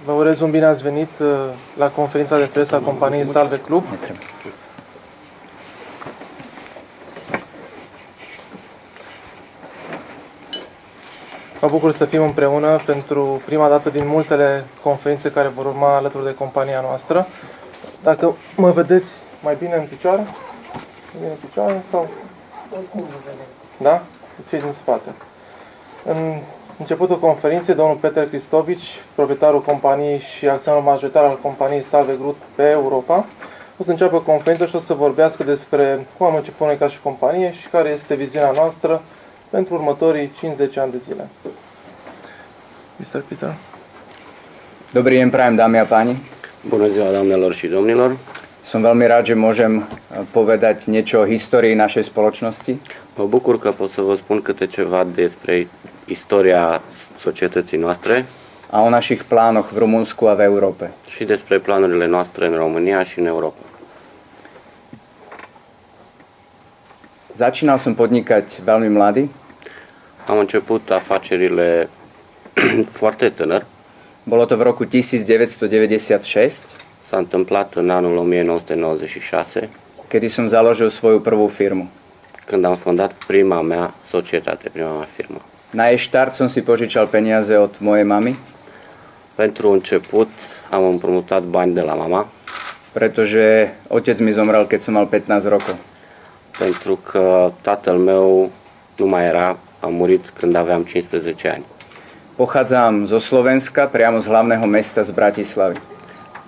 Vă urez un bine ați venit la conferința de presă a companiei Salve Club. Mă bucur să fim împreună pentru prima dată din multele conferințe care vor urma alături de compania noastră. Dacă mă vedeți mai bine în picioare? Bine în picioare sau? Da? Cei din spate. În începutul conferinței, domnul Peter Cristovici, proprietarul companiei și acționar majoritar al companiei Salve Group pe Europa, o să înceapă conferința și o să vorbească despre cum am început noi ca și companie și care este viziunea noastră pentru următorii 5-10 ani de zile. Mr. Peter. Dobrý deň prajem, dámy a páni. Bună ziua, doamnelor și domnilor. Som veľmi rád, že môžem povedať niečo o histórii našej spoločnosti. Mă bucur că pot să vă spun câte ceva despre istoria societății noastre A o našich plánoch v Rumunsku a v Európe. și despre planurile noastre în România și în Europa. Začínal som podnikať veľmi mladý. Am început afacerile foarte tânăr. Bolo to v roku 1996, S-a întâmplat în anul 1996, kedy som založil svoju prvú firmu. când am fondat prima mea societate, prima mea firmă. Na jej štart som si požičal peniaze od mojej mamy, Pentru început am împrumutat bani de la mama, pretože otec mi zomrel, keď som mal 15 rokov. pentru că tatăl meu nu mai era, a murit când aveam 15 ani. Pochádzam zo Slovenska, priamo z hlavného mesta z Bratislavy.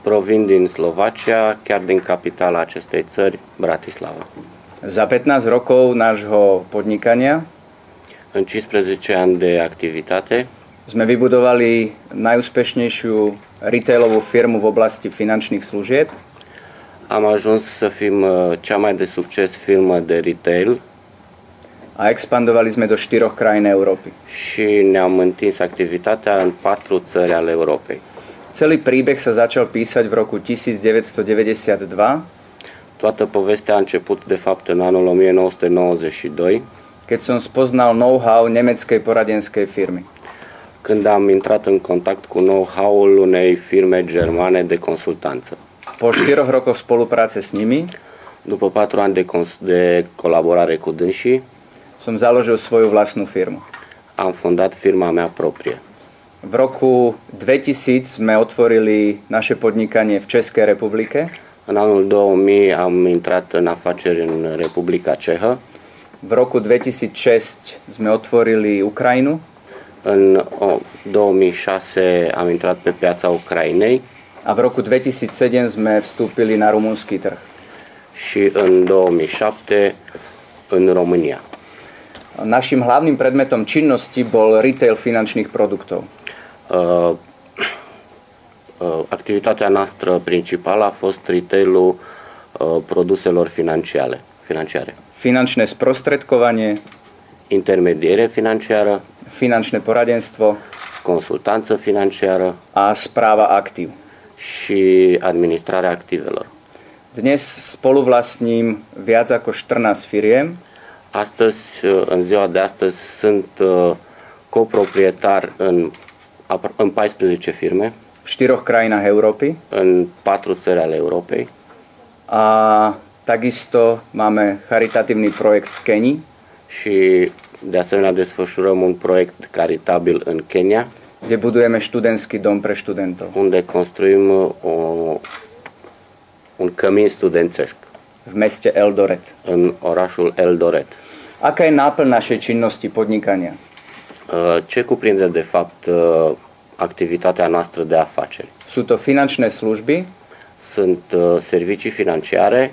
Provin din Slovacia, chiar din capitala acestei țări, Bratislava. Za 15 rokov nášho podnikania În 15 ani de activitate sme vybudovali najúspešnejšiu retailovú firmu v oblasti finančných služieb am ajuns să fim cea mai de succes firmă de retail a expandovali sme do 4 krajín Európy. și ne-am întins activitatea în 4 țări ale Europei. Celý príbeh sa začal písať v roku 1992, Toată povestea a început de fapt în anul 1992, keď som spoznal know-how nemeckej poradenskej firmy. când am intrat în contact cu know-how-ul unei firme germane de consultanță. Po 4 rokoch spolupráce s nimi După 4 ani de colaborare cu dânsii, som založil svoju vlastnú firmu. am fondat firma mea proprie. V roku 2000 sme otvorili naše podnikanie v Českej republike. În anul 2000 am intrat în afaceri în Republica Cehă. V roku 2006 sme otvorili Ukrajinu. În 2006 am intrat pe piața Ucrainei A v roku 2007 sme vstúpili na rumunský trh. și în 2007 în România. Naším hlavným predmetom činnosti bol retail finančných produktov. Activitatea noastră principală a fost retailul produselor financiare. Finančné sprostredkovanie, Intermediere financiară, finančné poradenstvo consultanță financiară a správa aktív. și administrarea activelor. Dnes spoluvlastním viac ako 14 firiem. Astăzi, în ziua de astăzi, sunt coproprietar în 14 firme, V 4 krajinách Európy în 4 țări ale Europei. a takisto máme charitatívny projekt v Kenii, Și de asemenea desfășurăm un proiect caritabil în Kenya, kde budujeme študentský dom pre študentov. unde construim un cămin studențesc V meste Eldoret. în orașul Eldoret. Aká je náplň našej činnosti podnikania? Ce cuprinde de fapt activitatea noastră de afaceri? Sú to finančné služby, Sunt servicii financiare,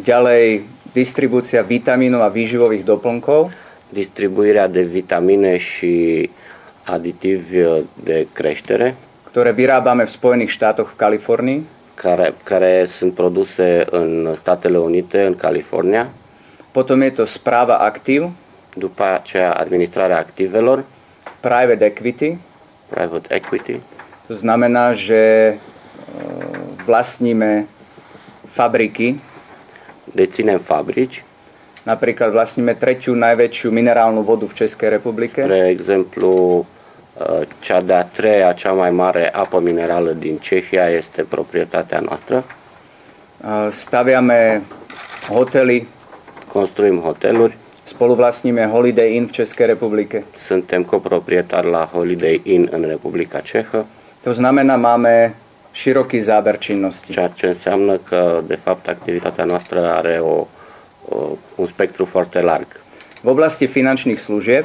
ďalej distribúcia vitamínov a výživových doplnkov, distribuirea de vitamine și aditivi de creștere, ktoré vyrábame v Spojených štátoch v Kalifornii, care sunt produse în Statele Unite, în California. potom je to správa aktív, După aceea administrarea activelor, private equity, private equity, to znamená, že vlastníme fabriky, deținem fabrici, napríklad vlastníme tretiu najväčšiu minerálnu vodu v Českej republike, spre exemplu Cea de-a treia, cea mai mare apă minerală din Cehia este proprietatea noastră. Staviame hotely, Construim hoteluri. spoluvlastníme Holiday Inn v Českej republike. Suntem coproprietari la Holiday Inn în Republica Cehă, To znamená, máme široký záber činnosti. ceea ce înseamnă că, de fapt, activitatea noastră are un spectru foarte larg. V oblasti finančných služieb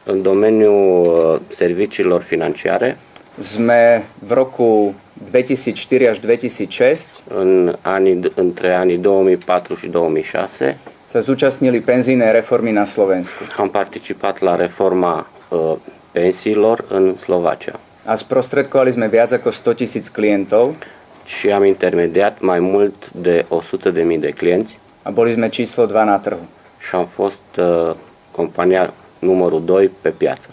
În domeniul serviciilor financiare, sme v roku 2004 až 2006 între anii 2004 și 2006, sa zúčastnili penzijnej reformy na Slovensku am participat la reforma pensiilor în Slovacia a sprostredkovali sme viac ako 100 000 klientov și am intermediat mai mult de 100.000 de clienți a boli sme číslo 2 na trhu. și am fost compania numărul 2 pe piață.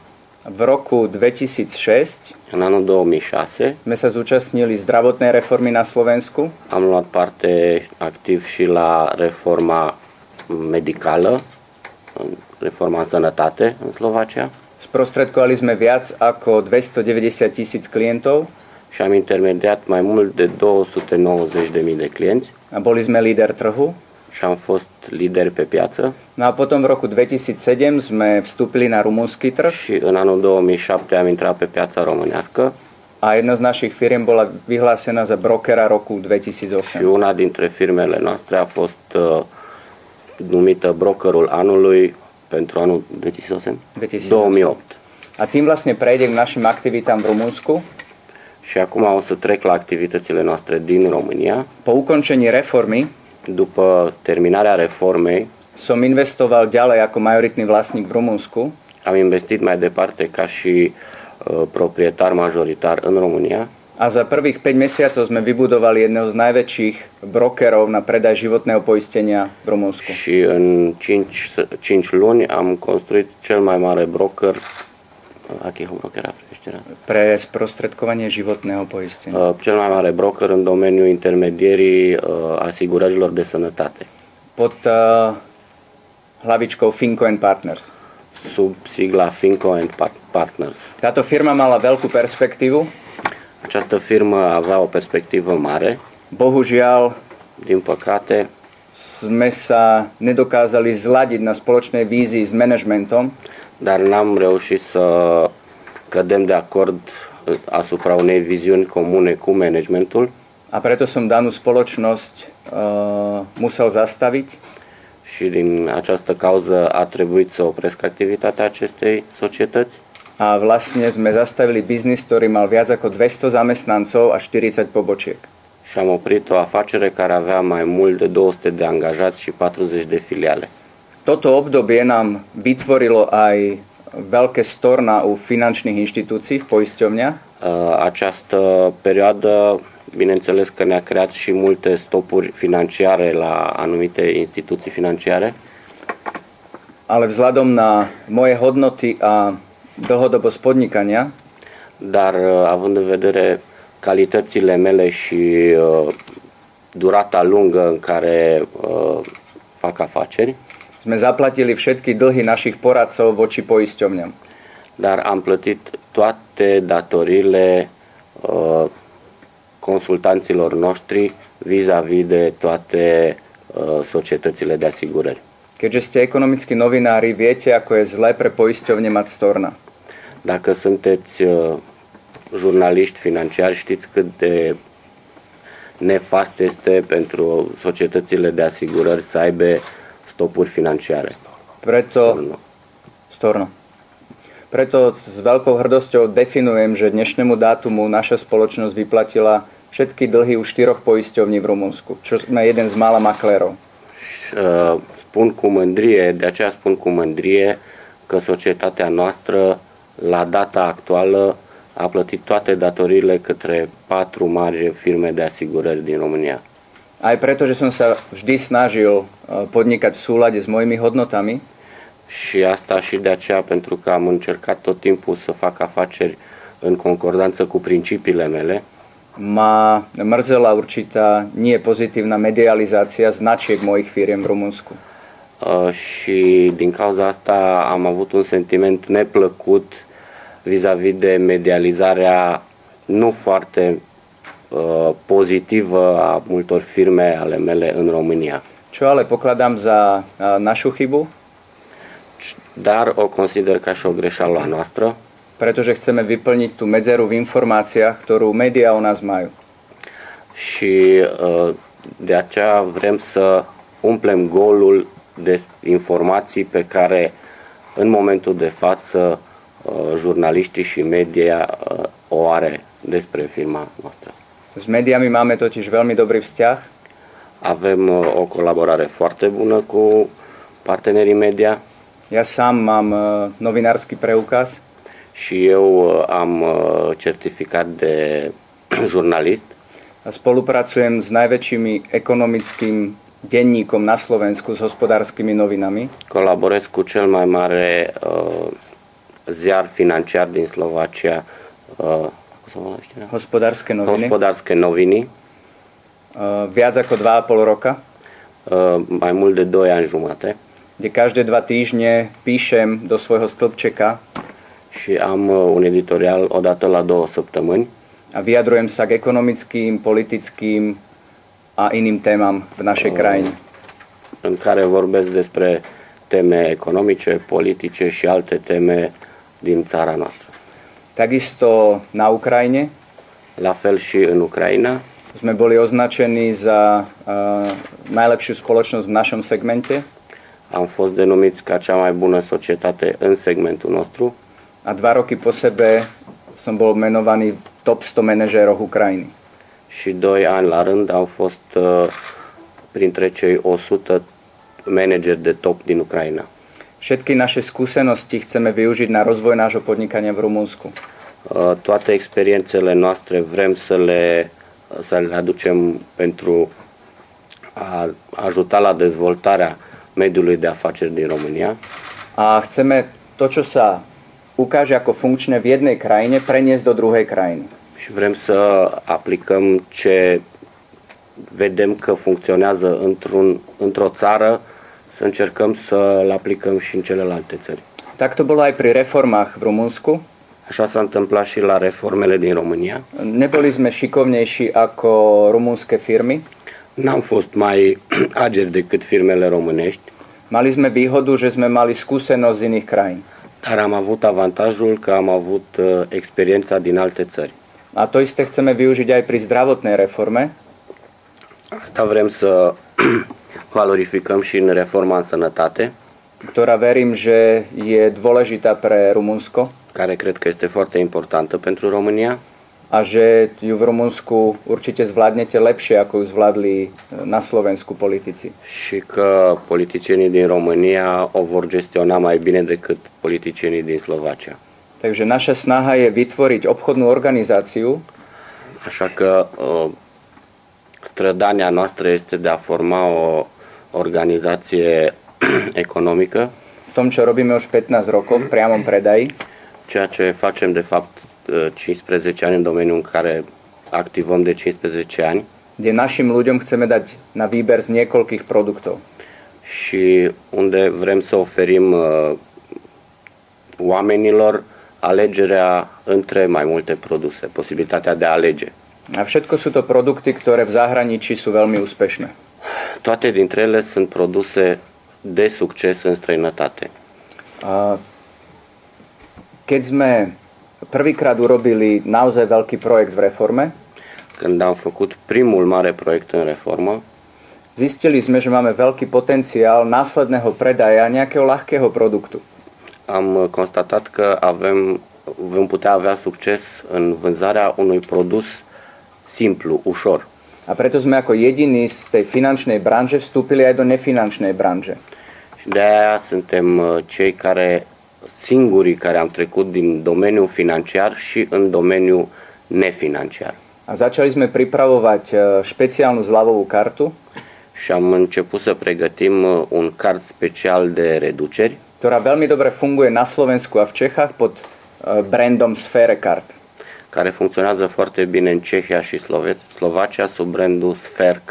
V roku 2006 În anul 2006 sme sa zúčastnili zdravotnej reformy na Slovensku am luat parte activ și la reforma medicală, reforma în sănătate în Slovacia sprostredkovali sme viac ako 290 000 klientov și am intermediat mai mult de 290.000 de clienți a boli sme líder trhu. și am fost lideri pe piață. No a potom v roku 2007 sme vstúpili na rumunský trh Și în anul 2007 am intrat pe piața românească a jedna z našich firiem bola vyhlásená za brokera roku și 2008. una dintre firmele noastre a fost numită brokerul anului pentru anul 2008. A tým vlastne prejdem k našim aktivitám v Rumunsku. Și acum o să trec la activitățile noastre din România. Po ukončení reformy După terminarea reformei, som investoval ďalej ako majoritný vlastník v Rumunsku am investit mai departe ca și proprietar majoritar în România a za prvých 5 mesiacov sme vybudovali jedného z najväčších brokerov na predaj životného poistenia v Rumunsku. și în 5 luni am construit cel mai mare broker. Pre sprostredkovanie životného poistenia. Cel mai mare broker în domeniul intermedierii asigurărilor de sănătate. Pod hlavičkou Finco & Partners. Sub sigla Finco & Partners. Táto firma mala veľkú perspektívu. Această firmă avea o perspectivă mare. Bohužiaľ, Din păcate, sme sa nedokázali zladiť na spoločnej vízii s manažmentom dar n-am reușit să cădem de acord asupra unei viziuni comune cu managementul a preto som danú spoločnosť musel zastaviť și din această cauză a trebuit să opresc activitatea acestei societăți. a vlastne sme zastavili biznis, ktorý mal viac ako 200 zamestnancov a 40 pobočiek. Și am oprit o afacere care avea mai mult de 200 de angajați și 40 de filiale. Toto obdobie nám vytvorilo aj veľké storna u finančných inštitúcií v poisťovniach. Această perioadă, bineînțeles că ne-a creat și multe stopuri financiare la anumite instituții financiare, Ale vzhľadom na moje hodnoty a dlhodobosť podnikania dar având în vedere calitățile mele și durata lungă în care fac afaceri, sme zaplatili všetky dlhy našich poradcov voči poisťovňam. dar am plătit toate datorile consultanților noștri vis-a-vis de toate societățile de asigurări. Keďže ste ekonomickí novinári, viete, ako je zlé pre poisťovne mať storna. Dacă sunteți jurnaliști financiari, știți cât de nefast este pentru societățile de asigurări să aibă stopuri financiare. Preto s veľkou hrdosťou definujem, že dnešnému dátumu naša spoločnosť vyplatila všetky dlhy u 4 poisťovní v Rumunsku, čo sme jeden z mála maklérov. Spun cu mândrie, de aceea spun cu mândrie că societatea noastră la data actuală a plătit toate datoriile către 4 mari firme de asigurări din România. Aj preto, že som sa vždy snažil podnikať v súlade s mojimi hodnotami. Și asta și de aceea pentru că am încercat tot timpul să fac afaceri în concordanță cu principiile mele. Ma mrzela určitá nie pozitívna medializácia značiek mojich firiem v Rumunsku. Și din cauza asta am avut un sentiment neplăcut vis-a-vis de medializarea nu foarte pozitivă a multor firme ale mele în România. Čo ale pokladám za našu chybu, Dar o consider ca și o greșeală a noastră, pretože chceme vyplniť tú medzeru v informáciách, ktorú médiá o nás majú. și de aceea vrem să umplem golul de informații pe care în momentul de față jurnaliștii și media o are despre firma noastră. S médiami máme totiž veľmi dobrý vzťah. Avem o colaborare foarte bună cu partenerii media Ja sám mám novinársky preukaz și eu am certificat de jurnalist. a spolupracujem s najväčšími ekonomickým denníkom na Slovensku, s Hospodárskymi novinami. Colaborez cu cel mai mare ziar financiar din Slovacia, Hospodárske noviny. Hospodárske noviny, Viac ako 2,5 roka, mai mult de 2 ani jumate kde každé 2 týždne píšem do svojho stĺpčeka și am un editorial odată la 2 săptămâni a vyjadrujem sa k ekonomickým, politickým a iným témam v našej krajine. în care vorbesc despre teme economice, politice și alte teme din țara noastră. Takisto na Ukrajine La fel și în Ucraina sme boli označení za najlepšiu spoločnosť v našom segmente am fost denumiți ca cea mai bună societate în segmentul nostru a 2 roky po sebe som bol menovaný top 100 manažéroch Ukrajiny. și 2 ani la rând am fost printre cei 100 manageri de top din Ucraina. Všetky naše skúsenosti chceme využiť na rozvoj nášho podnikania v Rumunsku. Toate experiențele noastre vrem să le aducem pentru a ajuta la dezvoltarea mediului de afaceri din România A chceme to, čo sa ukáže ako funkčné v jednej krajine, preniesť do druhej krajiny. și vrem să aplicăm ce vedem că funcționează într-o țară, să încercăm să-l aplicăm și în celelalte țări. Tak to bolo aj pri reformách v Rumunsku. Așa s-a întâmplat și la reformele din România. Neboli sme šikovnejší ako rumunské firmy. N-am fost mai ageri decât firmele românești, Mali sme výhodu, že sme mali skúsenosť z iných krajín. dar am avut avantajul că am avut experiența din alte țări. A to isté chceme využiť aj pri zdravotnej reforme. Asta vrem să valorificăm și în reforma în sănătate, ktorá verím, že je dôležitá pre Rumunsko care cred că este foarte importantă pentru România a že ju v Rumunsku určite zvládnete lepšie, ako ju zvládli na Slovensku politici. și că politicienii din România o vor gestiona mai bine decât politicienii din Slovacia. Takže naša snaha je vytvoriť obchodnú organizáciu, Așa că strădania noastră este de a forma o organizație economică, v tom, čo robíme už 15 rokov v priamom predaji, ceea ce facem de fapt 15 ani în domeniul în care activăm de 15 ani kde našim ľuďom chceme dať na výber z niekoľkých produktov. și unde vrem să oferim oamenilor alegerea între mai multe produse, posibilitatea de a alege. A všetko sú to produkty, ktoré v zahraničí sú veľmi úspešné. Toate dintre ele sunt produse de succes în străinătate. Keď sme prvýkrát urobili naozaj veľký projekt v reforme, Când am făcut primul mare proiect în reformă, zistili sme, že máme veľký potenciál následného predaja nejakého ľahkého produktu. am constatat că vom putea avea succes în vânzarea unui produs simplu, ușor. A preto sme ako jediní z tej finančnej branže vstúpili aj do nefinančnej branže. Și de aia suntem singurii care am trecut din domeniul financiar și în domeniul nefinanciar. A začali sme pripravovať špeciálnu zľavovú kartu, Și am început să pregătim un card special de reduceri, ktorá veľmi dobre funguje na Slovensku a v Čechách pod brandom Sfere Card. care funcționează foarte bine în Cehia și Slovacia sub brandul Sfere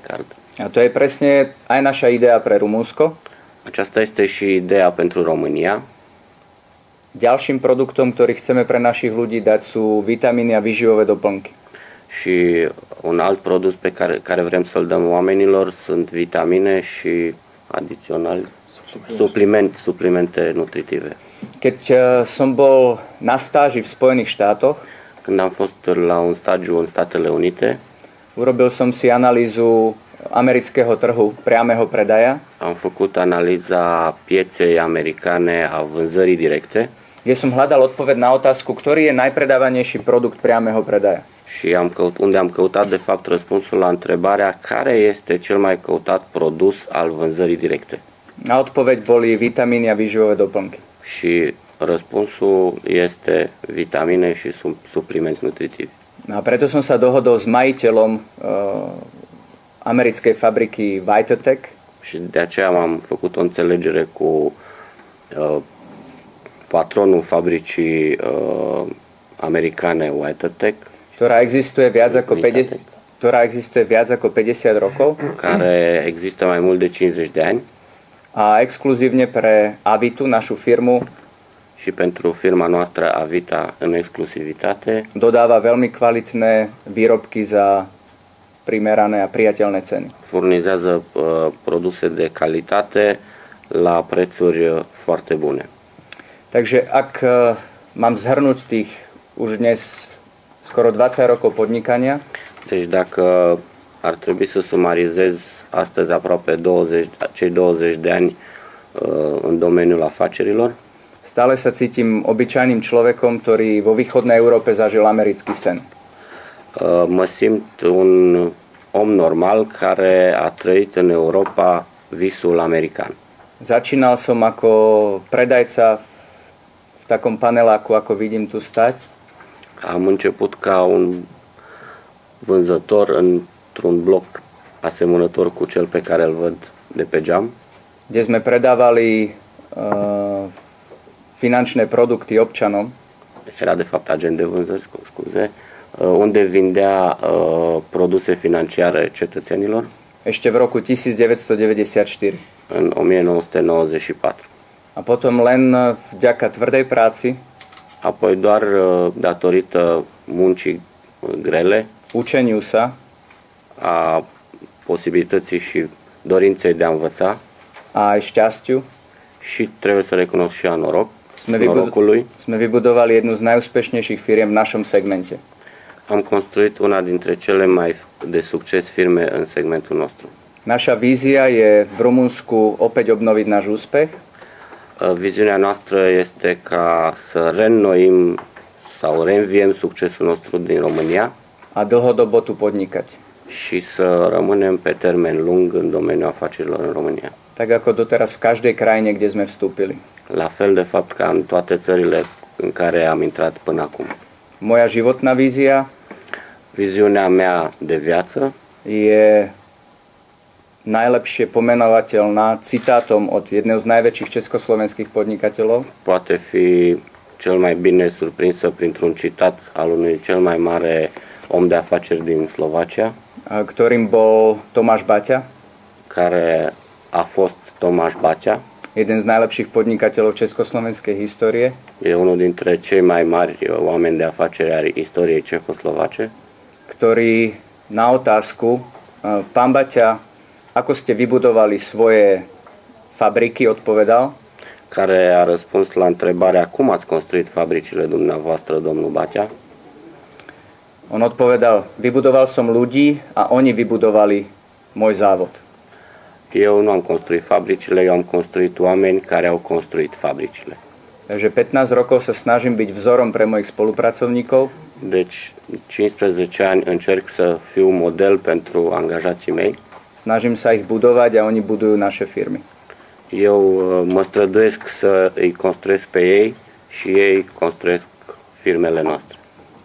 Card. A to je presne aj naša idea pre Rumunsko. Aceasta este și ideea pentru România. ďalším produktom, ktorý chceme pre našich ľudí dať, sú vitamíny a výživové doplnky. Și un alt produs pe care vrem să-l dăm oamenilor sunt vitamine și adițional suplimente nutritive. Keď som bol na stáži v Spojených štátoch, Când am fost la un stagiu în Statele Unite, urobil som si analýzu amerického trhu priameho predaja, am făcut analiza pieței americane a vânzării directe kde som hľadal odpoveď na otázku, ktorý je najpredávanejší produkt priameho predaja. și unde am căutat de fapt răspunsul la întrebarea care este cel mai căutat produs al vânzării directe. A odpoveď boli vitamíny a výživové doplnky. Și răspunsul este vitamine și suplimenți nutritivi. A preto som sa dohodol s majiteľom americkej fabriky Vitatech, Și de aceea am făcut o înțelegere cu patronul fabricii americane Vitatech, ktorá existuje viac ako 50 rokov care există mai mult de 50 de ani a exkluzívne pre Avitu, našu firmu, și pentru firma noastră Avita în exclusivitate dodáva veľmi kvalitné výrobky za primerané a priateľné ceny. furnizează produse de calitate la prețuri foarte bune. Takže ak mám zhrnúť tých už dnes skoro 20 rokov podnikania, Deci dacă ar trebui să sumarizez astăzi aproape cei 20 de ani în domeniul afacerilor, stále sa cítim obyčajným človekom, ktorý vo východnej Európe zažil americký sen. mă simt un om normal care a trăit în Europa visul american. Začínal som ako predajca v takom paneláku, ako vidím tu stať. Am început ca un vânzător într-un bloc asemănător cu cel pe care îl văd de pe geam, kde sme predávali finančné produkty občanom. era de fapt agent de vânzări, scuze, unde vindea produse financiare cetățenilor Ešte v roku 1994. în 1994. A potom len vďaka tvrdej práci, Apoi doar datorită muncii grele, učeniu sa a posibilității și dorinței de a învăța a aj šťastiu și trebuie să recunosc și a sme norocului, vybudovali jednu z najúspešnejších firiem v našom segmente. am construit una dintre cele mai de succes firme în segmentul nostru. Naša vízia je v Rumunsku opäť obnoviť náš úspech Viziunea noastră este ca să reînnoim sau reînviem succesul nostru din România a dlhodobo tu podnikať. și să rămânem pe termen lung în domeniul afacerilor în România. Tak ako doteraz v každej krajine, kde sme vstúpili. La fel de fapt ca în toate țările în care am intrat până acum. Moja životná vízia Viziunea mea de viață je najlepšie pomenovateľná citátom od jedného z najväčších československých podnikateľov, poate fi cel mai bine surprinsă printr-un citat al unui cel mai mare om de afaceri din Slovacia, ktorým bol Tomáš Baťa, care a fost Tomáš Baťa. jeden z najlepších podnikateľov československej histórie, E unul dintre cei mai mari oameni de afaceri ai istoriei cehoslovace, ktorý na otázku pán Baťa, ako ste vybudovali svoje fabriky, odpovedal: care a răspuns la întrebarea cum ați construit fabricile dumneavoastră, domnul Baťa. On odpovedal: vybudoval som ľudí a oni vybudovali môj závod. Eu nu am construit fabricile, eu am construit oameni care au construit fabricile. Takže 15 rokov sa snažím byť vzorom pre mojich spolupracovníkov. Deci 15 ani încerc să fiu model pentru angajații mei. Snažím sa ich budovať a oni budujú naše firmy. Eu mă străduiesc să îi construiesc pe ei și ei construiesc firmele noastre.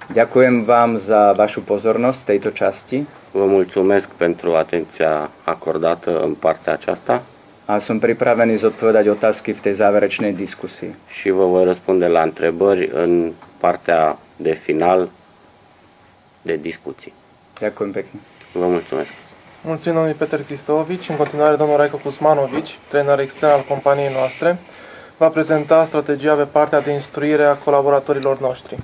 Ďakujem vám za vašu pozornosť v tejto časti Vă mulțumesc pentru atenția acordată în partea aceasta a som pripravený zodpovedať otázky v tej záverečnej diskusii. și vă voi răspunde la întrebări în partea de final de discuții. Ďakujem pekne. Vă mulțumesc. Mulțumim domnului Peter Cristovici, în continuare domnul Raico Cusmanovici, trainer extern al companiei noastre. va prezenta strategia pe partea de instruire a colaboratorilor noștri.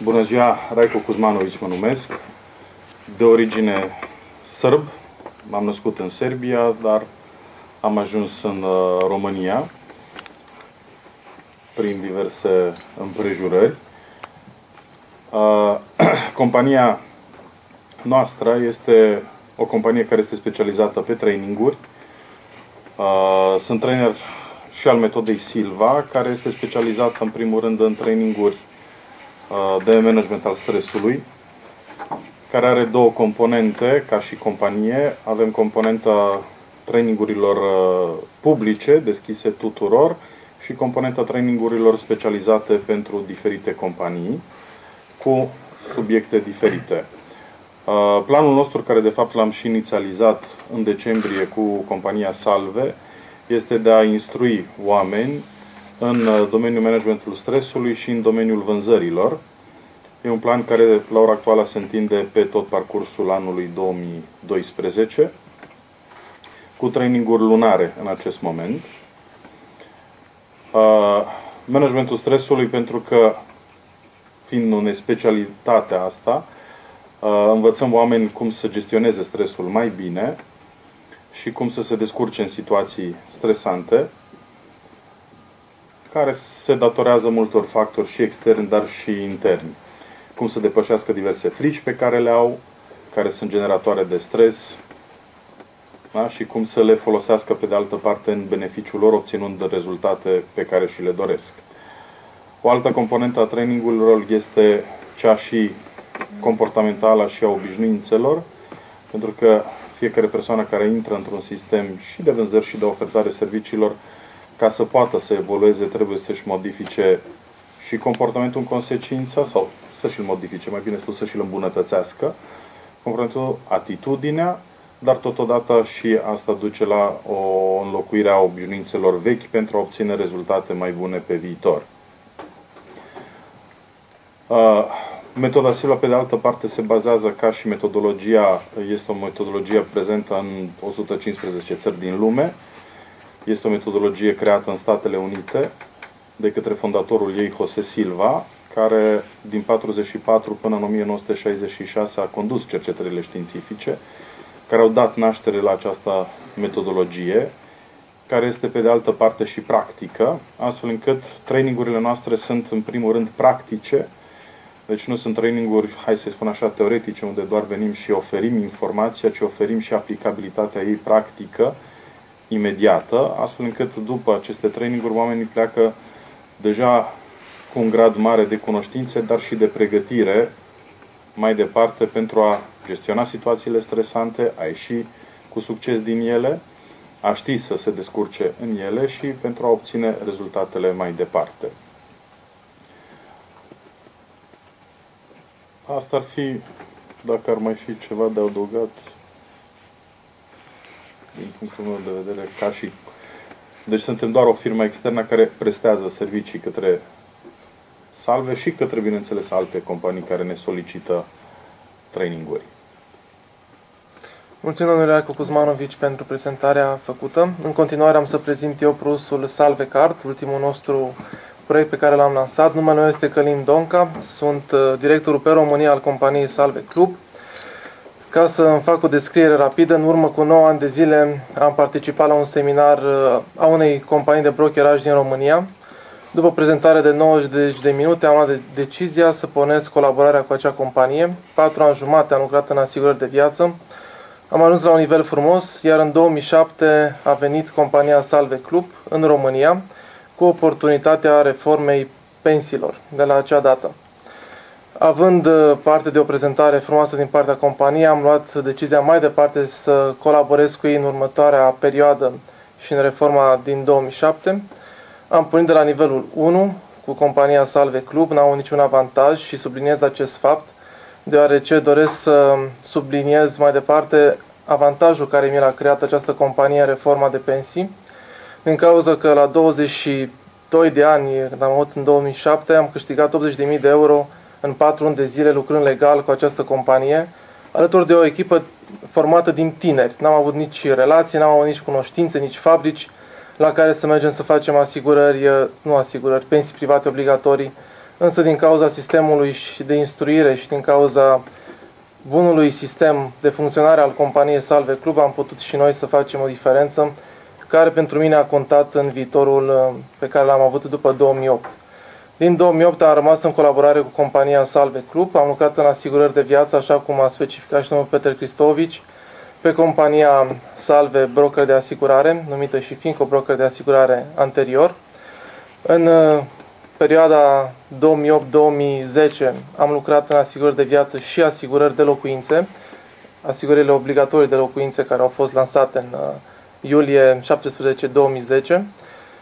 Bună ziua, Raico Kuzmanović mă numesc, de origine sârb, m-am născut în Serbia, dar am ajuns în România prin diverse împrejurări. Compania noastră este o companie care este specializată pe traininguri. Sunt trainer și al metodei Silva, care este specializată în primul rând în traininguri de management al stresului, care are două componente ca și companie. Avem componenta trainingurilor publice, deschise tuturor, și componenta trainingurilor specializate pentru diferite companii, cu subiecte diferite. Planul nostru, care de fapt l-am și inițializat în decembrie cu compania Salve, este de a instrui oameni în domeniul managementului stresului și în domeniul vânzărilor. E un plan care la ora actuală se întinde pe tot parcursul anului 2012, cu traininguri lunare în acest moment. Managementul stresului, pentru că fiind o specialitate asta, învățăm oameni cum să gestioneze stresul mai bine și cum să se descurce în situații stresante, care se datorează multor factori și externi, dar și interni. Cum să depășească diverse frici pe care le au, care sunt generatoare de stres, da? Și cum să le folosească pe de altă parte în beneficiul lor, obținând rezultate pe care și le doresc. O altă componentă a trainingurilor este cea și comportamentală și a obișnuințelor, pentru că fiecare persoană care intră într-un sistem și de vânzări și de ofertare serviciilor, ca să poată să evolueze, trebuie să-și modifice și comportamentul în consecință, sau să-și-l modifice, mai bine spus, să-și-l îmbunătățească, comportamentul, atitudinea, dar totodată și asta duce la o înlocuire a obișnuințelor vechi pentru a obține rezultate mai bune pe viitor. Metoda Silva, pe de altă parte, se bazează ca și metodologia, este o metodologie prezentă în 115 țări din lume. Este o metodologie creată în Statele Unite de către fondatorul ei, José Silva, care din 1944 până în 1966 a condus cercetările științifice, care au dat naștere la această metodologie, care este pe de altă parte și practică, astfel încât trainingurile noastre sunt în primul rând practice. Deci nu sunt traininguri, hai să spun așa, teoretice, unde doar venim și oferim informația, ci oferim și aplicabilitatea ei practică, imediată, astfel încât după aceste traininguri oamenii pleacă deja cu un grad mare de cunoștințe, dar și de pregătire mai departe pentru a gestiona situațiile stresante, a ieși cu succes din ele, a ști să se descurce în ele și pentru a obține rezultatele mai departe. Asta ar fi, dacă ar mai fi ceva de adăugat, din punctul meu de vedere, ca și... Deci suntem doar o firmă externă care prestează servicii către Salve și către, bineînțeles, alte companii care ne solicită traininguri. Mulțumim, domnule Raico Kuzmanović, pentru prezentarea făcută. În continuare am să prezint eu produsul Salve Card, ultimul nostru proiect pe care l-am lansat. Numele meu este Călin Donca, sunt directorul pe România al companiei Salve Club. Ca să îmi fac o descriere rapidă, în urmă cu 9 ani de zile am participat la un seminar a unei companii de brokeraj din România. După prezentare de 90 de minute am luat decizia să pornesc colaborarea cu acea companie. 4 ani jumate am lucrat în asigurări de viață. Am ajuns la un nivel frumos, iar în 2007 a venit compania Salve Club în România cu oportunitatea reformei pensiilor de la acea dată. Având parte de o prezentare frumoasă din partea companiei, am luat decizia mai departe să colaborez cu ei în următoarea perioadă și în reforma din 2007. Am pornit de la nivelul 1 cu compania Salve Club, n-au niciun avantaj și subliniez acest fapt, deoarece doresc să subliniez mai departe avantajul care mi l-a creat această companie în reforma de pensii, din cauza că la 22 de ani, când am avut în 2007, am câștigat 80.000 de euro în 4 luni de zile lucrând legal cu această companie, alături de o echipă formată din tineri. N-am avut nici relații, n-am avut nici cunoștințe, nici fabrici. la care să mergem să facem pensii private obligatorii, însă din cauza sistemului și de instruire și din cauza bunului sistem de funcționare al companiei Salve Club am putut și noi să facem o diferență care pentru mine a contat în viitorul pe care l-am avut după 2008. Din 2008 am rămas în colaborare cu compania Salve Club, am lucrat în asigurări de viață, așa cum a specificat și domnul Peter Cristovici, pe compania Salve Broker de Asigurare, numită și Finco Broker de Asigurare anterior. În perioada 2008-2010 am lucrat în asigurări de viață și asigurări de locuințe, asigurările obligatorii de locuințe care au fost lansate în iulie 17-2010,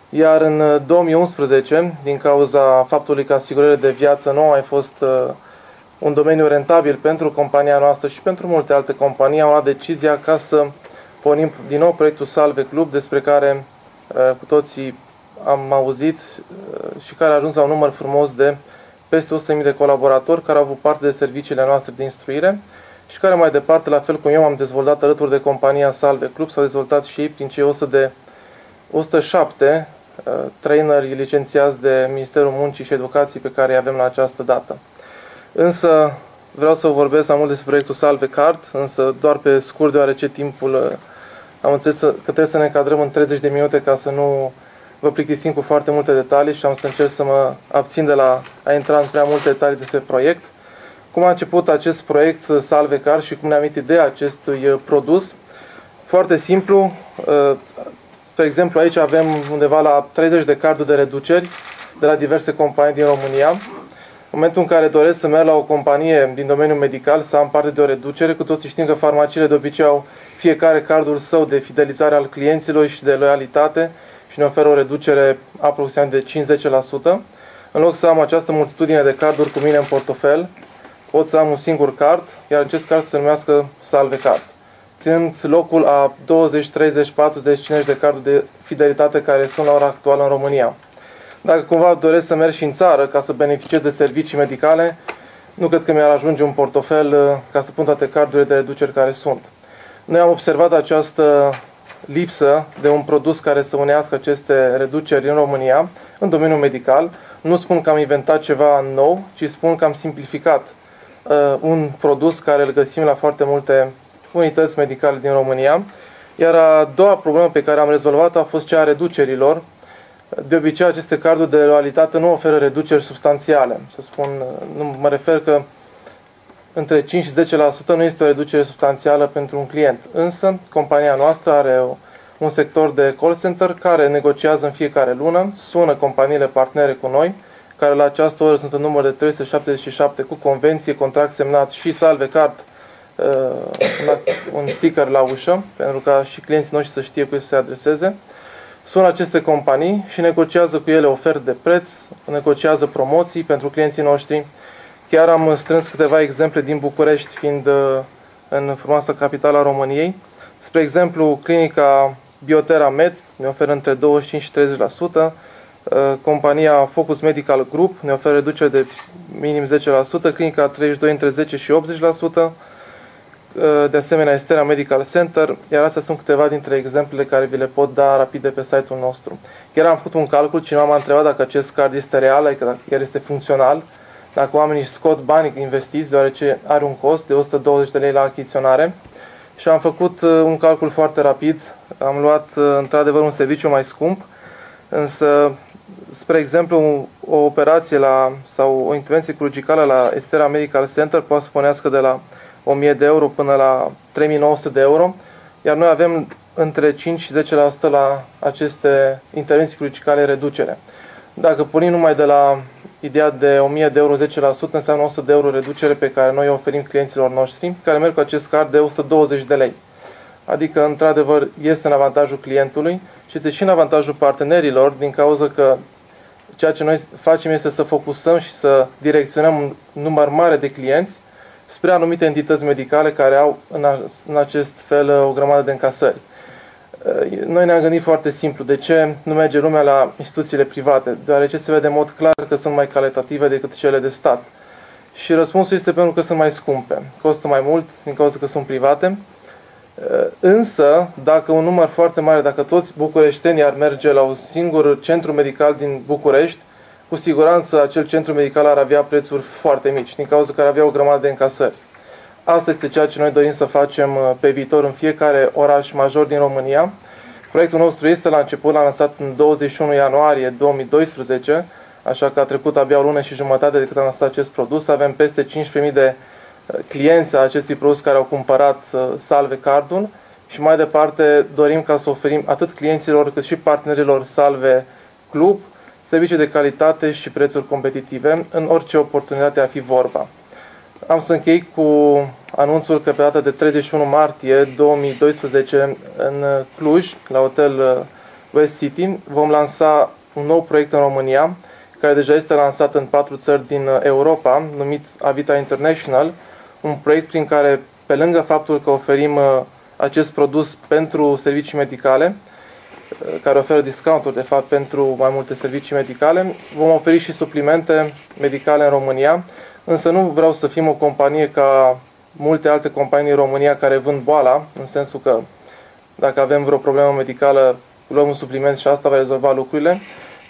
iar în 2011, din cauza faptului că asigurările de viață nu au mai fost un domeniu rentabil pentru compania noastră și pentru multe alte companii, am luat decizia ca să pornim din nou proiectul Salve Club, despre care cu toții am auzit și care a ajuns la un număr frumos de peste 100.000 de colaboratori care au avut parte de serviciile noastre de instruire și care mai departe, la fel cum eu am dezvoltat alături de compania Salve Club, s-au dezvoltat și ei prin cei 107 traineri licențiați de Ministerul Muncii și Educației pe care îi avem la această dată. Însă vreau să vorbesc mai mult despre proiectul Salve Card, însă doar pe scurt, deoarece timpul am înțeles că trebuie să ne încadrăm în 30 de minute ca să nu vă plictisim cu foarte multe detalii și am să încerc să mă abțin de a intra în prea multe detalii despre proiect. Cum a început acest proiect Salve Card și cum ne-a venit ideea acestui produs? Foarte simplu. Spre exemplu, aici avem undeva la 30 de carduri de reduceri de la diverse companii din România. În momentul în care doresc să merg la o companie din domeniul medical să am parte de o reducere, cu toții știm că farmaciile de obicei au fiecare cardul său de fidelizare al clienților și de loialitate și ne oferă o reducere aproximativ de 50%. În loc să am această multitudine de carduri cu mine în portofel, pot să am un singur card, iar acest card se numească Salve Card, ținând locul a 20, 30, 40, 50 de carduri de fidelitate care sunt la ora actuală în România. Dacă cumva doresc să merg și în țară ca să beneficiez de servicii medicale, nu cred că mi-ar ajunge un portofel ca să pun toate cardurile de reduceri care sunt. Noi am observat această lipsă de un produs care să unească aceste reduceri în România, în domeniul medical. Nu spun că am inventat ceva nou, ci spun că am simplificat un produs care îl găsim la foarte multe unități medicale din România. Iar a doua problemă pe care am rezolvat-o a fost cea a reducerilor. De obicei, aceste carduri de loialitate nu oferă reduceri substanțiale. Să spun, nu mă refer că între 5 și 10% nu este o reducere substanțială pentru un client. Însă, compania noastră are un sector de call center care negociază în fiecare lună, sună companiile partenere cu noi, care la această oră sunt în număr de 377 cu convenție, contract semnat și Salve Card, un sticker la ușă, pentru ca și clienții noștri să știe cui să se adreseze. Sună aceste companii și negociază cu ele oferte de preț, negociază promoții pentru clienții noștri. Chiar am strâns câteva exemple din București, fiind în frumoasa capitală a României. Spre exemplu, clinica Biotera Med ne oferă între 25 și 30%, compania Focus Medical Group ne oferă reducere de minim 10%, clinica 32 între 10 și 80%, de asemenea Estera Medical Center, iar astea sunt câteva dintre exemplele care vi le pot da rapid de pe site-ul nostru. Chiar am făcut un calcul, cineva m-a întrebat dacă acest card este real, adică dacă el este funcțional, dacă oamenii scot bani investiți, deoarece are un cost de 120 de lei la achiziționare. Și am făcut un calcul foarte rapid, am luat într-adevăr un serviciu mai scump, însă, spre exemplu, o operație sau o intervenție chirurgicală la Estera Medical Center poate să pornească de la 1000 de euro până la 3900 de euro, iar noi avem între 5 și 10% la aceste intervenții chirurgicale reducere. Dacă pornim numai de la ideea de 1000 de euro 10%, înseamnă 100 de euro reducere pe care noi o oferim clienților noștri, care merg cu acest card de 120 de lei. Adică, într-adevăr, este în avantajul clientului și este și în avantajul partenerilor, din cauza că ceea ce noi facem este să focusăm și să direcționăm un număr mare de clienți spre anumite entități medicale care au în acest fel o grămadă de încasări. Noi ne-am gândit foarte simplu. De ce nu merge lumea la instituțiile private? Deoarece se vede în mod clar că sunt mai calitative decât cele de stat. Și răspunsul este pentru că sunt mai scumpe. Costă mai mult din cauza că sunt private. Însă, dacă un număr foarte mare, dacă toți bucureștenii ar merge la un singur centru medical din București, cu siguranță acel centru medical ar avea prețuri foarte mici, din cauza că ar avea o grămadă de încasări. Asta este ceea ce noi dorim să facem pe viitor în fiecare oraș major din România. Proiectul nostru este la început, l-am lansat în 21 ianuarie 2012, așa că a trecut abia o lună și jumătate de cât am lansat acest produs. Avem peste 15.000 de clienți a acestui produs care au cumpărat Salve Cardul și mai departe dorim ca să oferim atât clienților cât și partenerilor Salve Club servicii de calitate și prețuri competitive în orice oportunitate ar fi vorba. Am să închei cu anunțul că pe data de 31 martie 2012 în Cluj, la hotel West City, vom lansa un nou proiect în România, care deja este lansat în 4 țări din Europa, numit Avita International, un proiect prin care, pe lângă faptul că oferim acest produs pentru servicii medicale, care oferă discounturi, de fapt, pentru mai multe servicii medicale, vom oferi și suplimente medicale în România, însă nu vreau să fim o companie ca multe alte companii în România care vând boala, în sensul că dacă avem vreo problemă medicală, luăm un supliment și asta va rezolva lucrurile,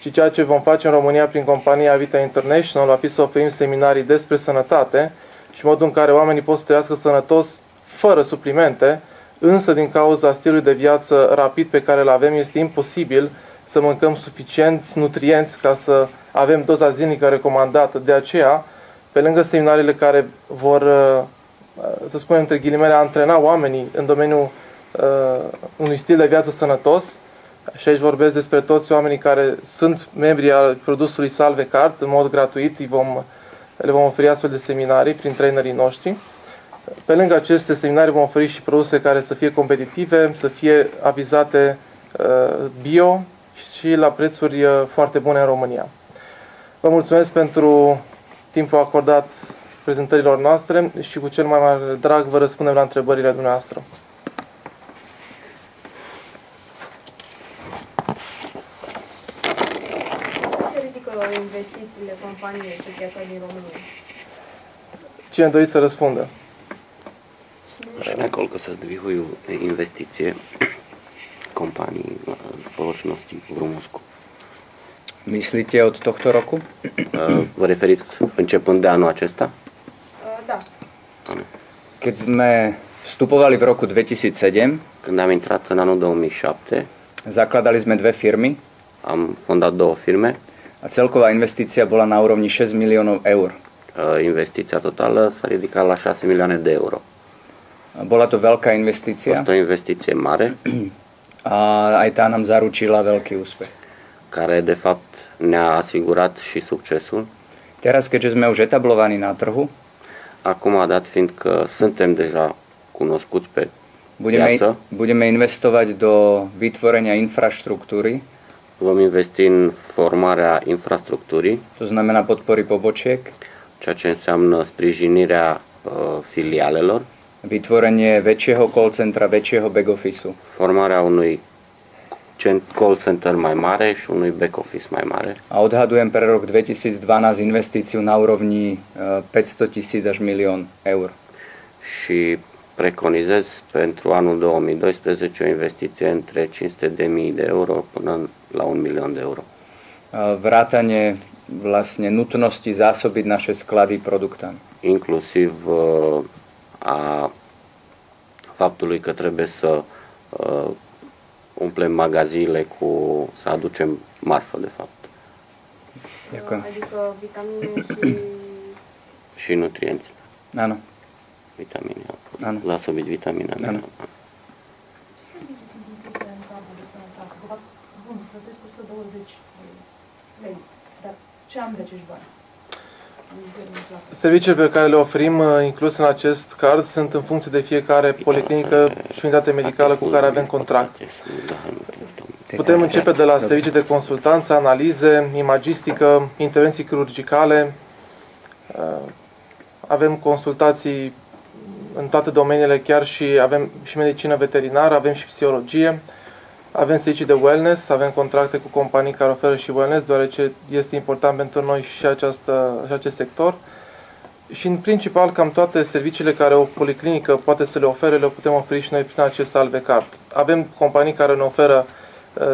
ci ceea ce vom face în România prin compania Avita International va fi să oferim seminarii despre sănătate și modul în care oamenii pot să trăiască sănătos fără suplimente, însă din cauza stilului de viață rapid pe care îl avem, este imposibil să mâncăm suficienți nutrienți ca să avem doza zilnică recomandată. De aceea, pe lângă seminariile care vor, să spunem între ghilimele, antrena oamenii în domeniul unui stil de viață sănătos, și aici vorbesc despre toți oamenii care sunt membri al produsului Salve Card, în mod gratuit le vom oferi astfel de seminarii prin trainerii noștri. Pe lângă aceste seminarii vom oferi și produse care să fie competitive, să fie avizate bio și la prețuri foarte bune în România. Vă mulțumesc pentru timpul acordat prezentărilor noastre și cu cel mai mare drag vă răspundem la întrebările dumneavoastră. Se ridică investițiile companiei pe piața din România? Cine doriți să răspundă? Nakoľko sa zdvihujú investície kompanii spoločnosti v Rumunsku? Myslíte od tohto roku? Vă referiți începând de anul acesta? Da. Keď sme vstupovali v roku 2007, Când am intrat în anul 2007, zakladali sme dve firmy am fondat două firme. a celková investícia bola na úrovni 6 miliónov eur. Investiția totală s-a ridicat la 6 milioane de euro. Bola to veľká A investícia fost o investiție mare, a aj tá nám zaručila veľký úspech. care de fapt ne-a asigurat și succesul. Teraz, keďže sme už etablovaní na trhu, Acum, dat fiind că suntem deja cunoscuți pe piață, budeme investovať do vytvorenia infraštruktúry, vom investi în formarea infrastructurii, to znamená podpory pobočiek, ceea ce înseamnă sprijinirea filialelor, vytvorenie väčšieho call centra, väčšieho back officeu. formarea unui call center mai mare și unui back office mai mare. A odhadujem pre rok 2012 investíciu na úrovni 500 000 až 1 000 000 eur. Și preconizez pentru anul 2012 o investiție între 500.000 de euro până la 1 milion de euro. Vrátane vlastne nutnosti zásobiť naše sklady produktami. Inclusiv a faptului că trebuie să umplem magazinele să aducem marfă, de fapt. Ďakujem. Adică vitamine și... Și nutrienți. Áno. Vitamine. Áno. Zásobiť vitaminami. Áno. Ce servicii sunt incluse în cardul de sănătate? De fapt, bun, plătesc 120 de lei, dar ce am de acești bani? Serviciile pe care le oferim incluse în acest card sunt în funcție de fiecare policlinică și unitate medicală cu care avem contract. Putem începe de la servicii de consultanță, analize, imagistică, intervenții chirurgicale. Avem consultații în toate domeniile, chiar și avem și medicină veterinară, avem și psihologie. Avem servicii de wellness, avem contracte cu companii care oferă și wellness, deoarece este important pentru noi și acest sector. Și în principal, cam toate serviciile care o policlinică poate să le ofere, le putem oferi și noi prin acest Salve Card. Avem companii care ne oferă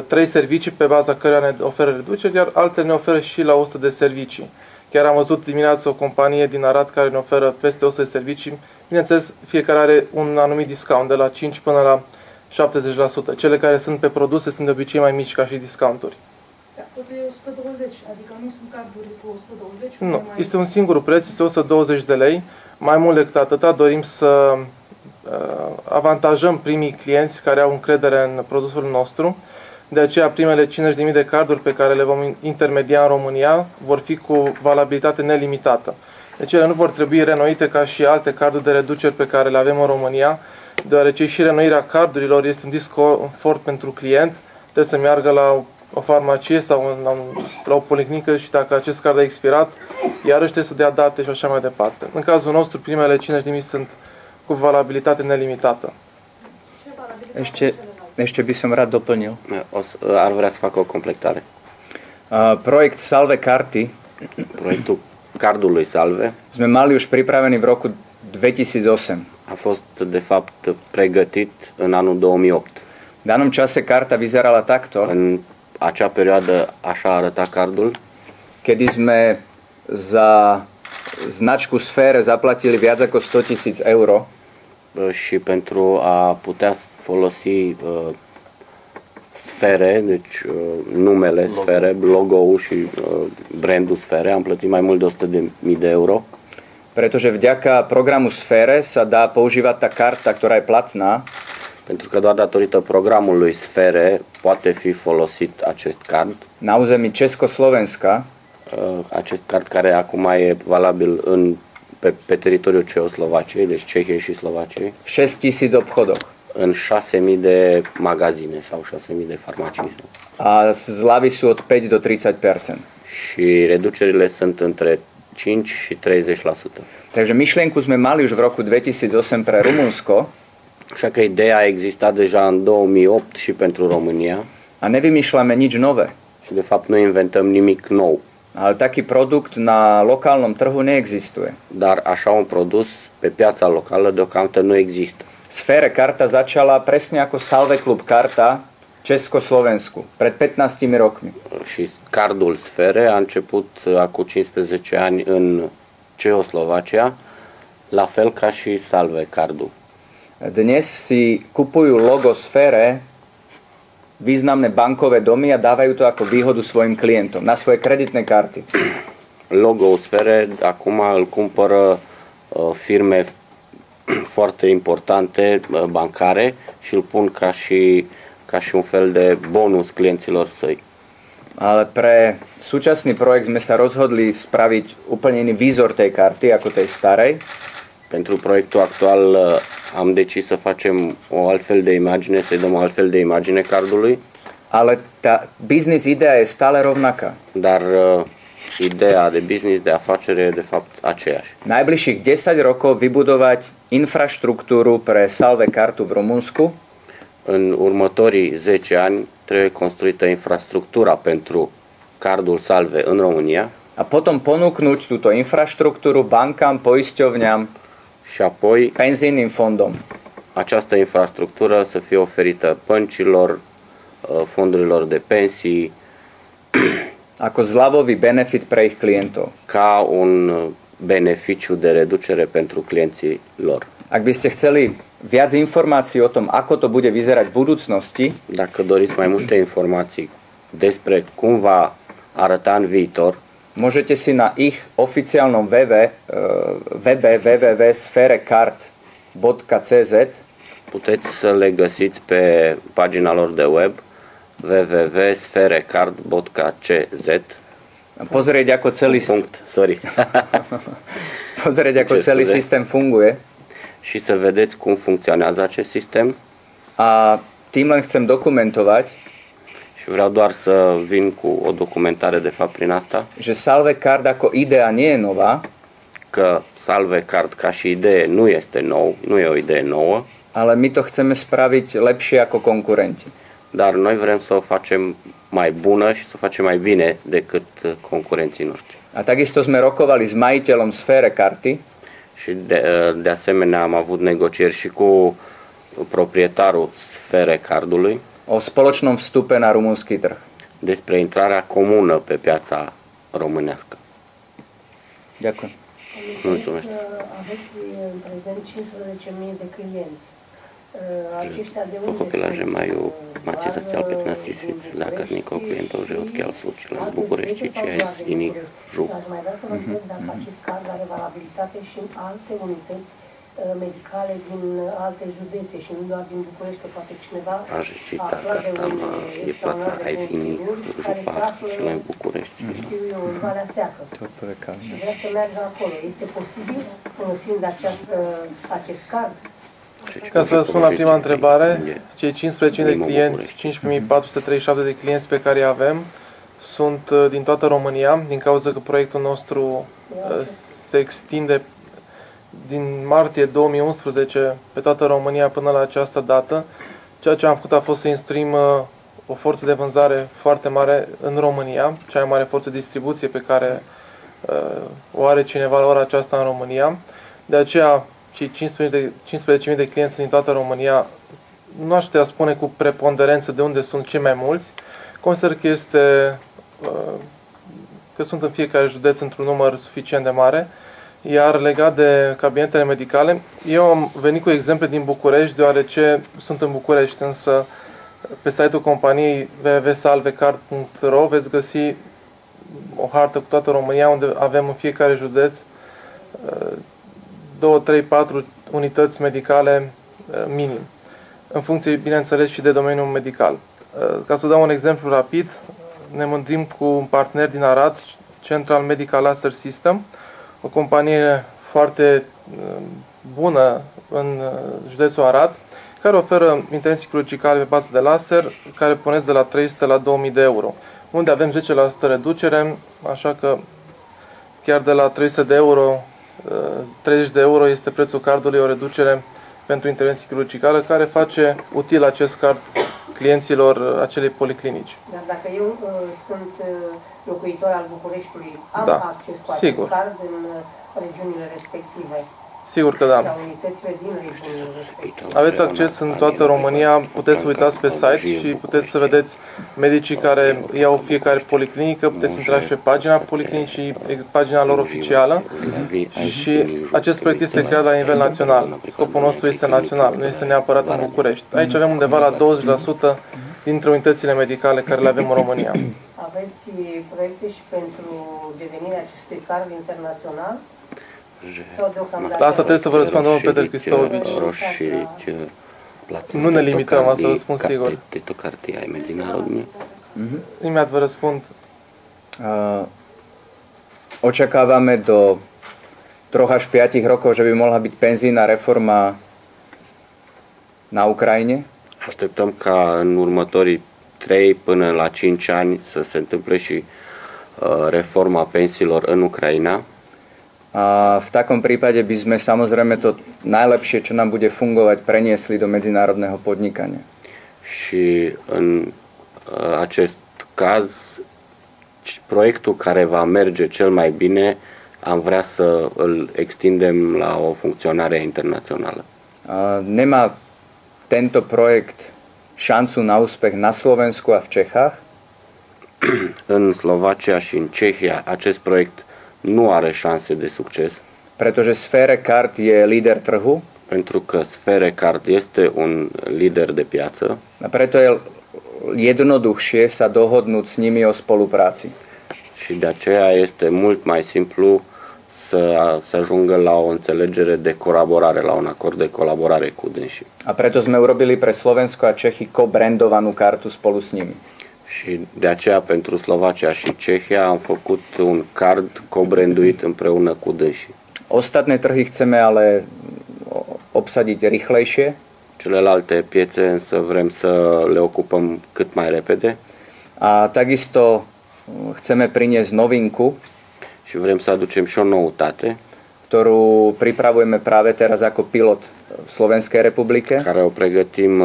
3 servicii pe baza căreia ne oferă reduceri, iar altele ne oferă și la 100 de servicii. Chiar am văzut dimineața o companie din Arad care ne oferă peste 100 de servicii. Bineînțeles, fiecare are un anumit discount, de la 5 până la 70%. Cele care sunt pe produse sunt de obicei mai mici ca și discounturi. Da, tot e 120, adică nu sunt carduri cu 120. Nu, este un singur preț, este 120 de lei. Mai mult decât atâta, dorim să avantajăm primii clienți care au încredere în produsul nostru. De aceea, primele 50.000 de carduri pe care le vom intermedia în România vor fi cu valabilitate nelimitată. Deci ele nu vor trebui renoite ca și alte carduri de reduceri pe care le avem în România, deoarece și renoirea cardurilor este un disconfort pentru client. Trebuie să meargă la o farmacie sau la o policlinică și dacă acest card a expirat, iarăși trebuie să dea date și așa mai departe. În cazul nostru, primele 50.000 sunt cu valabilitate nelimitată. Ešte by som rád doplnil. Ar vrea să facă o completare. Projekt Salve Karty Proiectul cardului Salve sme mali už pripravený v roku 2008. a fost de fapt pregătit în anul 2008. V danom čase karta vyzerala takto, În acea perioadă așa arăta cardul, kedy sme za značku Sfére zaplatili viac ako 100 000 euro. și pentru a putea folosi Sfere, deci numele Sfere, logo-ul și brandul Sfere, am plătit mai mult de 100.000 de euro, Pretože vďaka programu Sfére sa dá používať tá karta, ktorá je platná, pentru că doar datorită programului Sfere poate fi folosit acest card, na území Československa, acest card care acum e valabil pe teritoriul Ceoslovaciei, deci Cehiei și Slovaciei, v 6 000 obchodoch. în 6.000 de magazine sau 6.000 de farmacii. A zľavy sú od 5 do 30%. Și reducerile sunt între 5 și 30%. Takže myšlienku sme mali už v roku 2008 pre Rumunsko Așa că ideea a existat deja în 2008 și pentru România a nevymýšľame nič nové. și de fapt nu inventăm nimic nou. Ale taký produkt na lokálnom trhu neexistuje. Dar așa un produs pe piața locală deocamdată nu există. Sfére karta začala presne ako Salve Club karta v Československu pred 15 rokmi. Și cardul Sfere a început acum 15 ani în Ceoslovacia, la fel ca și Salve cardul. Dnes si kupujú logo Sfére významné bankové domy a dávajú to ako výhodu svojim klientom na svoje kreditné karty. Logo-ul Sfere acum îl cumpără firme foarte importante bancare și îl pun ca și un fel de bonus clienților săi. Ale pre súčasný projekt sme sa rozhodli spraviť úplne iný výzor tej karty ako tej starej. Pentru proiectul actual am decis să facem o altfel de imagine, să-i dăm o altfel de imagine cardului, Ale tá business idea je stále rovnaká. dar ideea de business, de afacere e de fapt aceeași. Najbližších 10 rokov vybudovať infraštruktúru pre Salve kartu v Rumunsku, În următorii 10 ani trebuie construită infrastructura pentru cardul Salve în România a potom ponúknuť túto infraštruktúru bankám, poisťovňam, și apoi penzijným fondom. această infrastructură să fie oferită băncilor, fondurilor de pensii, Ako zľavový benefit pre ich klientov. ca un beneficiu de reducere pentru clienții lor. Ak by ste chceli viac informácií o tom, ako to bude vyzerať v budúcnosti, Dacă doriți mai multe informații despre cum va arăta în viitor, môžete si na ich oficiálnom webe www.sferecard.cz puteți să le găsiți pe pagina lor de web www.sferecard.cz pozrieť, ako celý, pozrieť, ako celý systém funguje. și să vedeți cum funcționează acest sistem. A tým len chcem dokumentovať, Și vreau doar să vin cu o documentare de fapt prin asta, že Salve Card ako idea nie je nová, că Salve Card ca și idee nu este nou, nu e o idee nouă, ale my to chceme spraviť lepšie ako konkurenti. dar noi vrem să o facem mai bună și să o facem mai bine decât concurenții noștri. A takisto sme rokovali s majiteľom Sfére karty, Și de asemenea am avut negocieri și cu proprietarul Sfere Cardului o spoločnom vstupe na rumunský trh. despre intrarea comună pe piața românească. Ďakujem. Mulțumesc. Aveți în prezent 15.000 de clienți. Aceștia de unde Pochopila, že sunt? majú máte Doar zatiaľ 15 din 000 zákazníkov, București klientov, že odkiaľ sú, či len z alte București, județe či sau aj doar z din iných București? žup. Aș mai vrea să vă întreb dacă acest card are valabilitate și în alte unități medicale din alte județe și nu doar din București, că poate cineva Aș cita aflat de că un e plata extraordinar de ai bun iných chirurg care se župách, află, či len v București. știu eu, în Valea Seacă. Și vrea să meargă acolo. Este posibil, folosind acest card? Ca să răspund la prima întrebare, cei 15.000 de clienți, 15.437 de clienți pe care îi avem sunt din toată România, din cauza că proiectul nostru se extinde din martie 2011 pe toată România până la această dată. Ceea ce am făcut a fost să instruim o forță de vânzare foarte mare în România, cea mai mare forță de distribuție pe care o are cineva la ora aceasta în România. De aceea, cei 15.000 de clienți din toată România, nu aș putea spune cu preponderență de unde sunt cei mai mulți. Consider că că sunt în fiecare județ într-un număr suficient de mare. Iar legat de cabinetele medicale, eu am venit cu exemple din București, deoarece sunt în București, însă pe site-ul companiei www.salvecard.ro veți găsi o hartă cu toată România, unde avem în fiecare județ 2, 3, 4 unități medicale minim, în funcție, bineînțeles, și de domeniul medical. Ca să vă dau un exemplu rapid, ne mândrim cu un partener din Arad, Central Medical Laser System, o companie foarte bună în județul Arad, care oferă intervenții chirurgicale pe bază de laser, care pornesc de la 300 la 2000 de euro, unde avem 10% reducere, așa că chiar de la 300 de euro, 30 de euro este prețul cardului, o reducere pentru intervenții chirurgicale, care face util acest card clienților acelei policlinici. Dar dacă eu sunt locuitor al Bucureștiului, am Da, acces cu sigur. acest card în regiunile respective? Sigur că da. Sau unitățile din regiunile respective? Aveți acces în toată România, puteți să uitați pe site și puteți să vedeți medicii care iau fiecare policlinică, puteți intra și pe pagina policlinicii, pagina lor oficială, și acest proiect este creat la nivel național. Scopul nostru este național, nu este neapărat în București. Aici avem undeva la 20% dintre unitățile medicale care le avem în România. Aveți proiecte și pentru devenirea acestui card internațional? Sau deocamdată? La asta trebuie să vă răspund domnul Peter Cristovici. Nu ne limităm, asta vă spun sigur. Tyto karty aj medzinárodne. Imediat vă răspund. Očakávame do 3 až 5 rokov, že by mohla byť penzijná reforma na Ukrajine. Așteptăm ca în următorii 3 până la 5 ani să se întâmple și reforma pensiilor în Ucraina. A v takom prípade by sme samozrejme to najlepšie, čo nám bude fungovať, preniesli do medzinárodného podnikania. Și în acest caz, proiectul care va merge cel mai bine, am vrea să îl extindem la o funcționare internațională. Nemá tento projekt šancu na úspech na Slovensku a v Čechách? În Slovacia și în Cehia acest proiect nu are șanse de succes. Pretože Sfere Card je líder trhu. Pentru că Sfere Card este un lider de piață. A preto je jednoduchšie sa dohodnúť s nimi o spolupráci. Și de aceea este mult mai simplu să se ajungă la o înțelegere de colaborare, la un acord de colaborare cu dânsii. A preto sme urobili pre Slovensko a Čechy co-brandovanú kartu spolu s nimi. Și de aceea pentru Slovacia și Cehia am făcut un card co-branduit împreună cu dânsii. Ostatné trhy chceme ale obsadiť rýchlejšie. Celelalte piețe însă vrem să le ocupăm cât mai repede. A takisto chceme priniesť novinku, și vrem să aducem și o noutate, ktorú pripravujeme práve teraz ako pilot v Slovenskej republike. Care o pregătim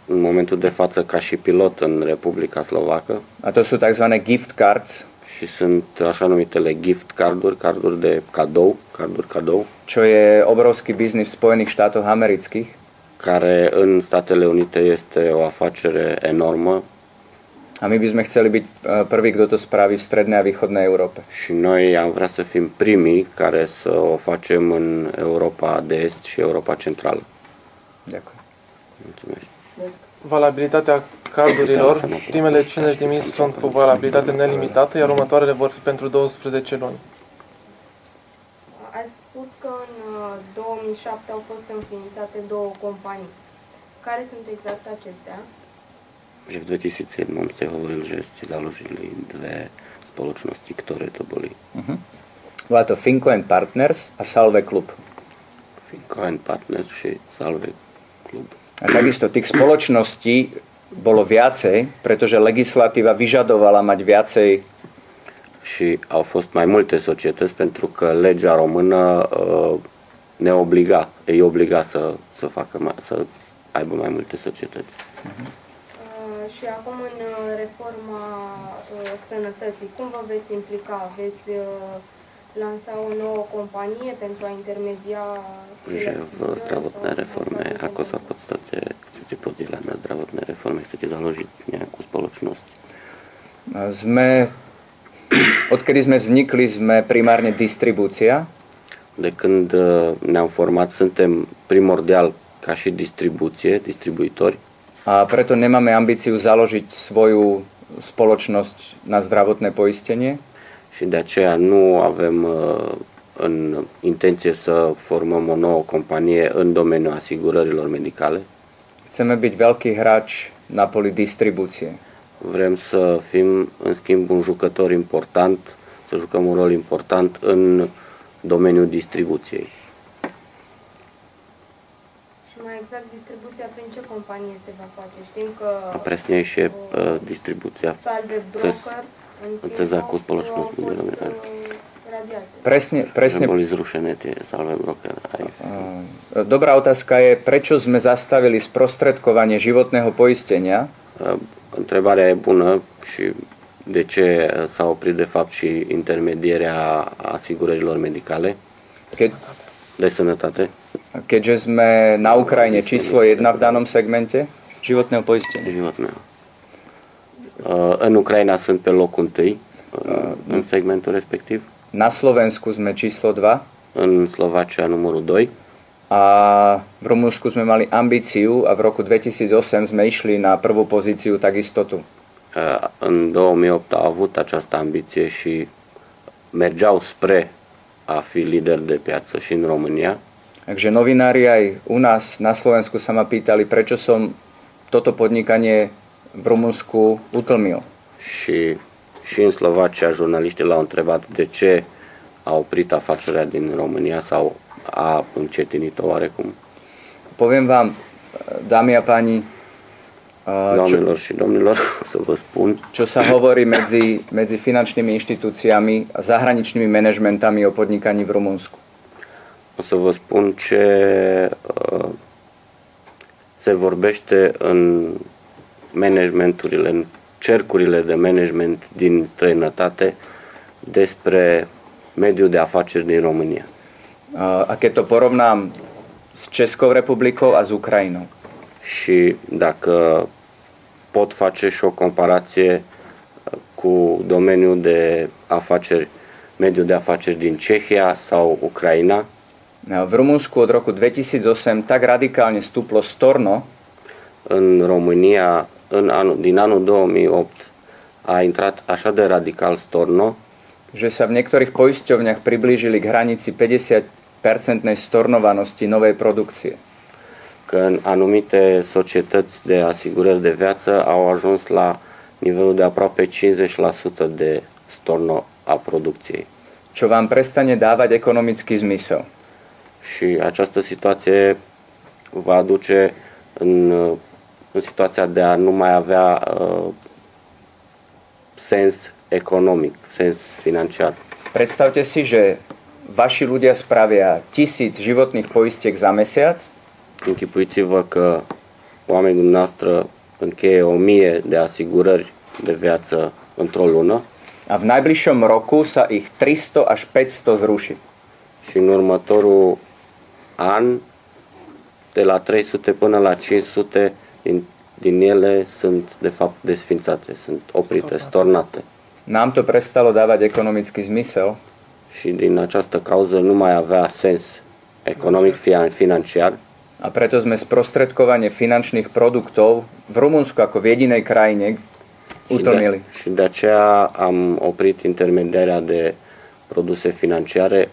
în momentul de față ca și pilot în Republica Slovacă. A to sú tzv. Gift cards. Și și sunt așa numitele gift carduri, carduri de cadou, carduri cadou, čo je obrovský biznis v Spojených štátoch amerických. care în Statele Unite este o afacere enormă A my by sme chceli byť prví, kto to spraví v strednej a východnej Európe. și noi am vrea să fim primii care să o facem în Europa de Est și Europa Centrală. Ďakujem. Mulțumesc. Valabilitatea cardurilor, primele 50.000 sunt cu valabilitate nelimitată, iar următoarele vor fi pentru 12 luni. Ați spus că în 2007 au fost înființate două companii. Care sunt exact acestea? Že v 2007 ste hovorili, že ste založili dve spoločnosti, ktoré to boli. Bola to Finco and Partners a Salve Club. Finco and Partners și Salve Club. A takisto tých spoločností bolo viacej, pretože legislatíva vyžadovala mať viacej. Și au fost mai multe societăți pentru că legea română ne obliga, îi obliga să aibă mai multe societăți. Și acum în reforma sănătății, cum vă veți implica? Veți lansa o nouă companie pentru a intermedia Že v zdravotnej reforme, ako sa v podstate chcete podieľať na zdravotnej reforme, chcete založiť nejakú spoločnosť? Odkedy sme vznikli, sme primárne distribúcia. De când ne-am format, suntem primordial ca și distribuitori. A preto nemáme ambíciu založiť svoju spoločnosť na zdravotné poistenie. Și de aceea nu avem în intenție să formăm o nouă companie în domeniul asigurărilor medicale. Chceme byť veľký hráč na poli distribúcie. Vrem să fim, în schimb, un jucător important, să jucăm un rol important în domeniul distribuției. Și mai exact, distribuția prin ce companie se va face? Știm că Presnejšie distribuția Salve Broker în cez akú spoločnosť bude nominálne. radiate. Presne. Boli zrušené tie Salve Broker aj. Dobrá otázka je, prečo sme zastavili sprostredkovanie životného poistenia? Întrebarea e bună și de ce s-a oprit de fapt și intermedierea asigurărilor medicale de sănătate? Keďže sme na Ukrajine číslo 1 v danom segmente životného poistenia. Životného. În Ucraina sunt pe locul 1 în segmentul respectiv. Na Slovensku sme číslo 2. În Slovacia numărul 2. A v Rumunsku sme mali ambíciu a v roku 2008 sme išli na prvú pozíciu takisto tu. În 2008 au avut această ambiție și mergeau spre a fi lider de piață și în România. Takže novinári aj u nás na Slovensku sa ma pýtali, prečo som toto podnikanie v Rumunsku utlmil. Și în Slovacia jurnaliștii l-au întrebat de ce a oprit afacerea din România sau a încetinit-o oarecum. Poviem vám, dámy a páni, Doamnelor și domnilor, să vă spun, čo sa hovorí medzi finančnými inštitúciami a zahraničnými manažmentami o podnikaní v Rumunsku. o să vă spun ce se vorbește în managementurile, în cercurile de management din străinătate despre mediul de afaceri din România. A keď to porovnám s Českou republikou a s Ukrajinou. Și dacă pot face și o comparație cu domeniul de afaceri, mediul de afaceri din Cehia sau Ucraina. V Rumunsku od roku 2008 tak radikálne stúplo storno. În România, din anul 2008, a intrat așa de radical storno, že sa v niektorých poisťovniach priblížili k hranici 50% stornovanosti novej produkcie. că în anumite societăți de asigurări de viață au ajuns la nivelul de aproape 50% de storno a producției. Čo vám prestane dávať ekonomický zmysel. Și această situație va aduce în situația de a nu mai avea sens economic, sens financiar. Predstavte si, že vaši ľudia spravia 1000 životných poistiek za mesiac. Închipuiți-vă că oamenii dumneavoastră încheie 1000 de asigurări de viață într-o lună. A v najbližšom roku sa ich 300 až 500 zruší. Și în următorul an, de la 300 până la 500 din ele sunt de fapt desfințate, sunt oprite, stornate. Nám to prestalo dávať ekonomický zmysel, Și din această cauză nu mai avea sens economic, financiar. a preto sme sprostredkovanie finančných produktov v Rumunsku ako v jedinej krajine utlmili. Și de aceea am oprit intermediarea de produse financiare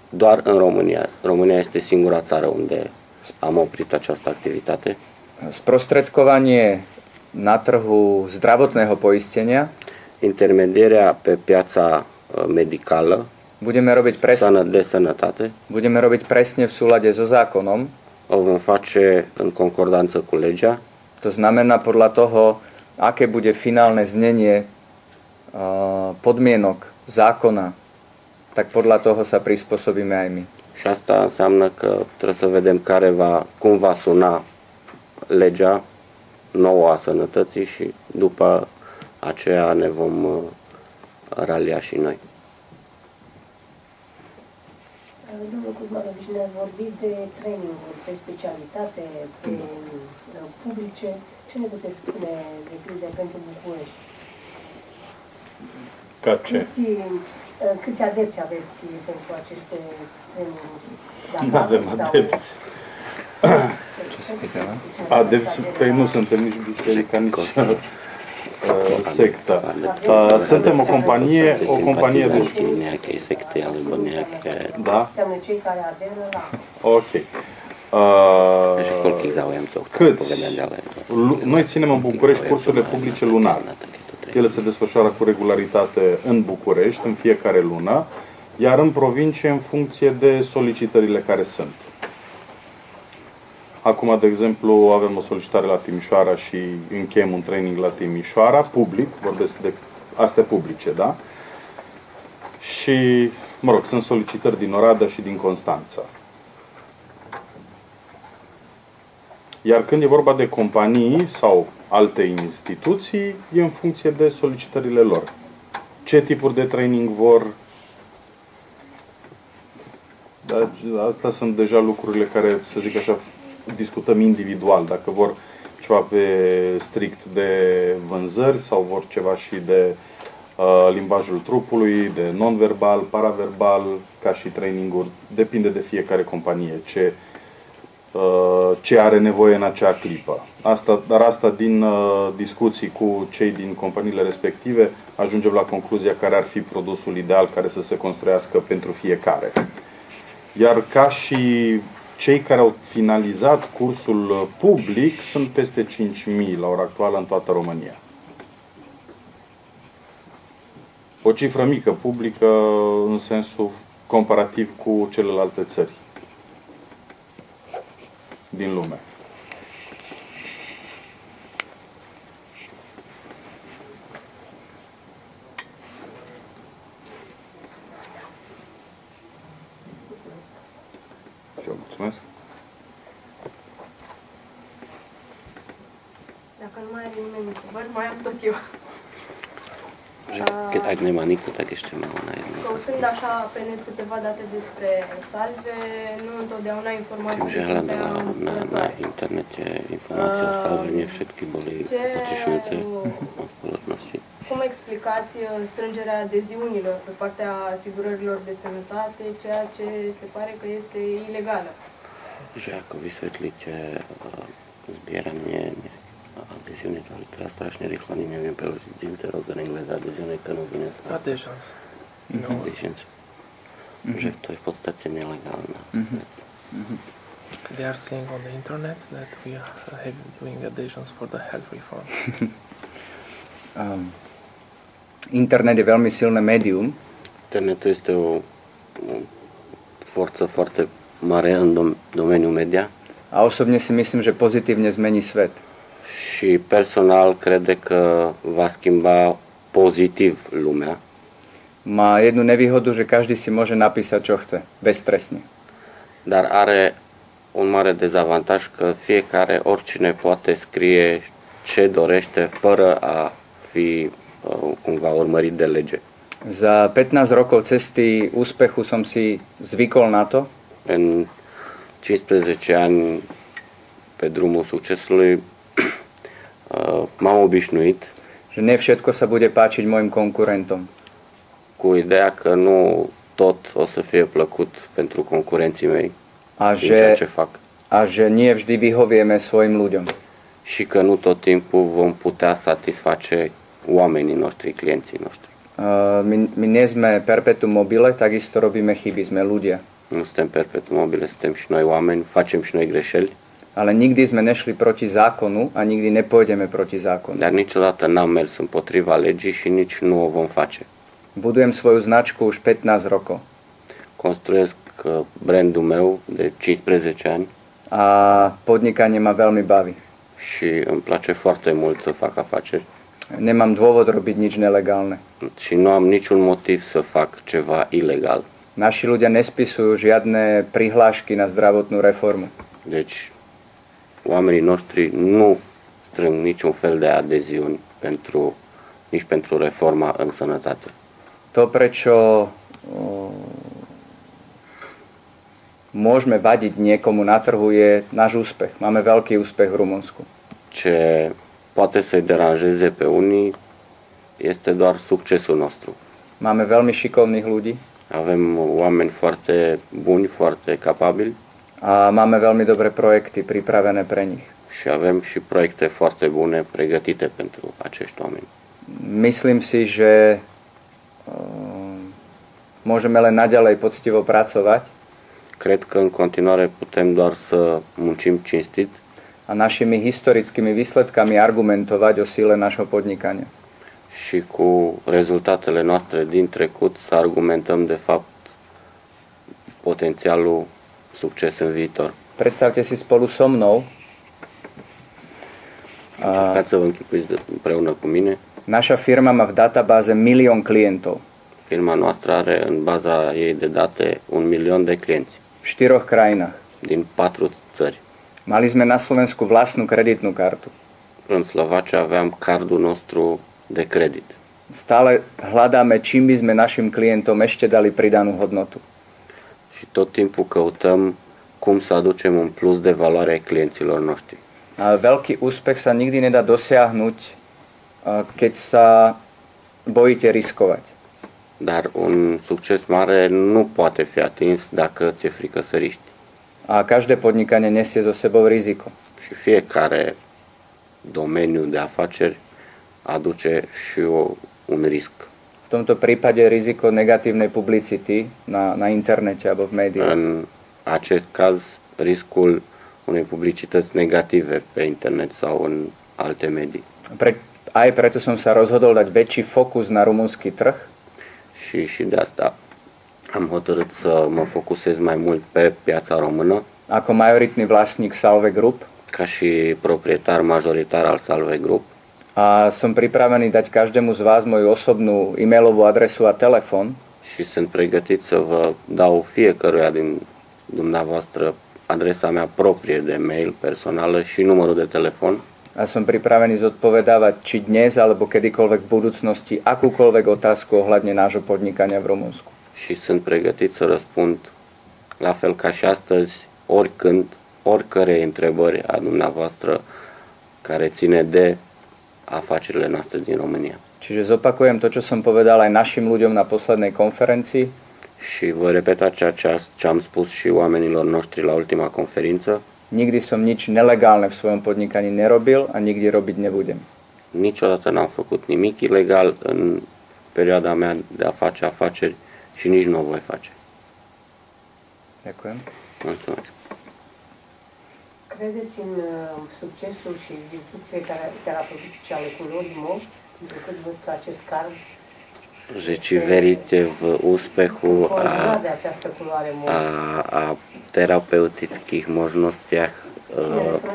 doar în România. România este singura țară unde am oprit această activitate. Sprostredkovanie na trhu zdravotného poistenia Intermedierea pe piața medicală, budeme robiť presne, de sănătate, budeme robiť presne v súlade so zákonom. o vom face în concordanță cu legea. To znamená podľa toho, aké bude finálne znenie podmienok zákona, tak podľa toho sa prispôsobíme aj my. Și asta înseamnă că trebuie să vedem cum va suna legea nouă a sănătății și după aceea ne vom ralia și noi. Domnul Cuzmanovici, ne-ați vorbit de training-uri pe specialitate, pe publice. Ce ne puteți spune de pildă pentru București? Ca ce? Câți adepți aveți pentru aceste training-uri? Nu avem adepți. Adepți, păi nu suntem nici biserica, nici secta. Suntem o companie de... Nejakej sekty alebo nejaké... Da? Înseamnă cei care aderă la... Ok. Și koľkých záujemcov chcete Câți? povedať ďalej? Noi ținem în București cursurile publice lunare. Ele se desfășoară cu regularitate în București, în fiecare lună, iar în provincie în funcție de solicitările care sunt. Acum, de exemplu, avem o solicitare la Timișoara și încheiem un training la Timișoara, public, vorbesc de astea publice, da? Și, mă rog, sunt solicitări din Oradea și din Constanța. Iar când e vorba de companii sau alte instituții, e în funcție de solicitările lor. Ce tipuri de training vor? Dar astea sunt deja lucrurile care, să zic așa, discutăm individual. Dacă vor ceva pe strict de vânzări sau vor ceva și de limbajul trupului, de non-verbal, paraverbal, ca și training-uri. Depinde de fiecare companie ce are nevoie în acea clipă. Dar asta din discuții cu cei din companiile respective ajungem la concluzia care ar fi produsul ideal care să se construiască pentru fiecare. Iar ca și cei care au finalizat cursul public sunt peste 5.000 la ora actuală în toată România. O cifră mică publică în sensul comparativ cu celelalte țări din lume. Și eu mulțumesc. Dacă nu mai are nimeni întrebări, mai am tot eu. Keď ak nemá nikto, tak ešte má ona jednu. Căutând așa pe net câteva date despre salve, nu întotdeauna Tým, informațiile že sunt hľadala prea na încurajatoare. internete informácie o salve, nie všetky boli potešujúce o spoločnosti. Cum explicați strângerea adeziunilor pe partea asigurărilor de sănătate, ceea ce se pare că este ilegală? Že ako vysvetlíte zbieranie adezióny, to teraz strašne rýchlo, ani neviem preložiť digital rozdaning bez adezióny, to nezvinesť. Adhesions. Adhesions. Že to je v podstate nelegálne. They are saying on the internet that we are doing adhesions for the health reform. Internet je veľmi silné médium. Internetul este o forță foarte mare în domeniul media. A osobne si myslím, že pozitívne zmení svet. Și personal crede că va schimba pozitiv lumea. Má jednu nevýhodu, že každý si môže napísať, čo chce, bezstresne. Dar are un mare dezavantaj că fiecare, oricine poate scrie ce dorește fără a fi cumva urmărit de lege. Za 15 rokov cesty úspechu som si zvykol na to, În 15 ani pe drumul succesului m-am obișnuit že ne všetko sa bude páčiť mojim konkurentom. cu ideea că nu tot o să fie plăcut pentru concurenții mei A din ceea že, ce fac. a že nie vždy vyhovieme svojim ľuďom. Și că nu tot timpul vom putea satisface oamenii noștri, clienții noștri. My nie sme perpetuum mobile, takisto robíme chyby, sme ľudia. Nu suntem perpetuum mobile, suntem și noi oameni, facem și noi greșeli, Ale nikdy sme nešli proti zákonu a nikdy nepôjdeme proti zákonu. dar niciodată n-am mers împotriva legii și nici nu o vom face. Budujem svoju značku už 15 rokov. Construiesc brandul meu de 15 ani A podnikanie ma veľmi baví. și îmi place foarte mult să fac afaceri Nemám dôvod robiť nič nelegálne. și nu am niciun motiv să fac ceva ilegal. Naši ľudia nespisujú žiadne prihlášky na zdravotnú reformu. Deci oamenii noștri nu strâng niciun fel de adeziuni nici pentru reforma în sănătate. To, prečo môžeme vadiť niekomu na trhu, je náš úspech. Máme veľký úspech v Rumunsku. Ce poate să-i deranjeze pe unii este doar succesul nostru. Máme veľmi šikovných ľudí Avem oameni foarte buni, foarte capabili a máme veľmi dobré projekty pripravené pre nich. și avem și proiecte foarte bune pregătite pentru acești oameni. Myslím si, že môžeme len naďalej poctivo pracovať Cred că în continuare putem doar să muncim cinstit a našimi historickými výsledkami argumentovať o sile našho podnikania. și cu rezultatele noastre din trecut să argumentăm de fapt potențialul succes în viitor. Predstavte si spolu so mnou, Încercați să vă închipuiți împreună cu mine. naša firma má v databáze 1 000 000 klientov Firma noastră are în baza ei de date 1 milion de clienți v 4 krajinách. din 4 țări. Mali sme na Slovensku vlastnú kreditnú kartu. În Slovacia aveam cardul nostru de credit. Stále hľadáme, čím by sme našim klientom ešte dali pridanú hodnotu. Și tot timpul căutăm cum să aducem un plus de valoare clienților noștri. A veľký úspech sa nikdy nedá dosiahnuť, keď sa bojíte riskovať. Dar un succes mare nu poate fi atins dacă ți-e frică să riști. A každé podnikanie nesie so sebou riziko. Și fiecare domeniu de afaceri aduce și un risc. V tomto prípade riziko negatívnej publicity na internete alebo v médiách. În acest caz, riscul unei publicități negative pe internet sau în alte medii. Aj preto som sa rozhodol dať väčší fokus na rumunský trh, Și de asta am hotărât să mă focusez mai mult pe piața română, ako majoritný vlastník Salve Group. ca și proprietar majoritar al Salve Group. A som pripravený dať každému z vás moju osobnú e-mailovú adresu a telefón, Și sunt pregătit să vă dau fiecăruia din dumneavoastră adresa mea proprie de mail personală și numărul de telefon. a som pripravený zodpovedávať či dnes alebo kedykoľvek v budúcnosti akúkoľvek otázku ohľadne nášho podnikania v Rumunsku. Și sunt pregătit să răspund la fel ca și astăzi, oricând, oricărei întrebări a dumneavoastră care ține de afacerile noastre din România. Čiže zopakujem to, čo som povedal aj našim ľuďom na poslednej konferencii. Și voi repeta ceea ce am spus și oamenilor noștri la ultima conferință. Nikdy som nič nelegálne v svojom podnikaní nerobil a nikdy robiť nebudem. Niciodată n-am făcut nimic ilegal în perioada mea de a face afaceri și nici nu o voi face. Ďakujem. Mulțumesc. Credeți în succesul și virtuțile terapeutice ale culorii MOV, decât văd că acest card Že či veríte v úspechu conjugat de această culoare MOV? a terapeutických možnostiach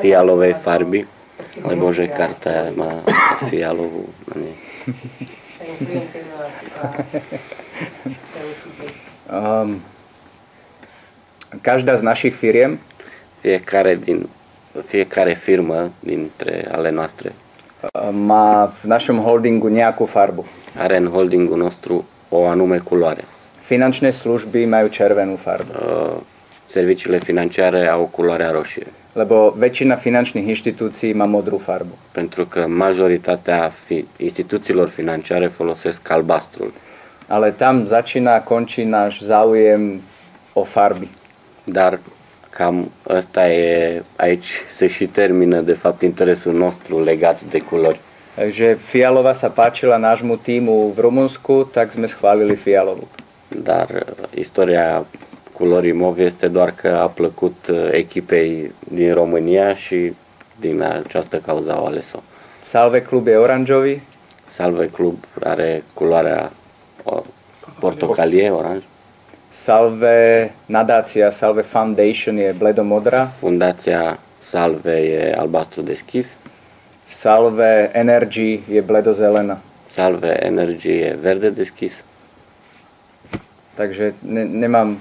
fialovej farby, lebo že karta má fialovú na nej. A influenței asupra reușitei. Každá z našich firiem Fiecare firmă dintre ale noastre má v našom holdingu nejakú farbu. are în holdingul nostru o anume culoare. Finančné služby majú červenú farbu. Serviciile financiare au culoarea roșie. Lebo väčšina finančných inštitúcií má modrú farbu. Pentru că majoritatea instituțiilor financiare folosesc albastrul. Ale tam začína a končí náš záujem o farby. Dar cam ăsta e, aici se și termină de fapt interesul nostru legat de culori. Takže fialová sa páčila nášmu týmu v Rumunsku, tak sme schválili fialovú. Dar istoria culorii mov este doar că a plăcut echipei din România și din această cauză au ales-o. Salve Club je oranžový. Salve Club are culoarea portocalie, oranj. Salve nadácia, Salve Foundation je bledomodrá. Fundația Salve e albastru deschis. Salve Energy je bledozelená. Salve Energy e verde deschis. Takže nemám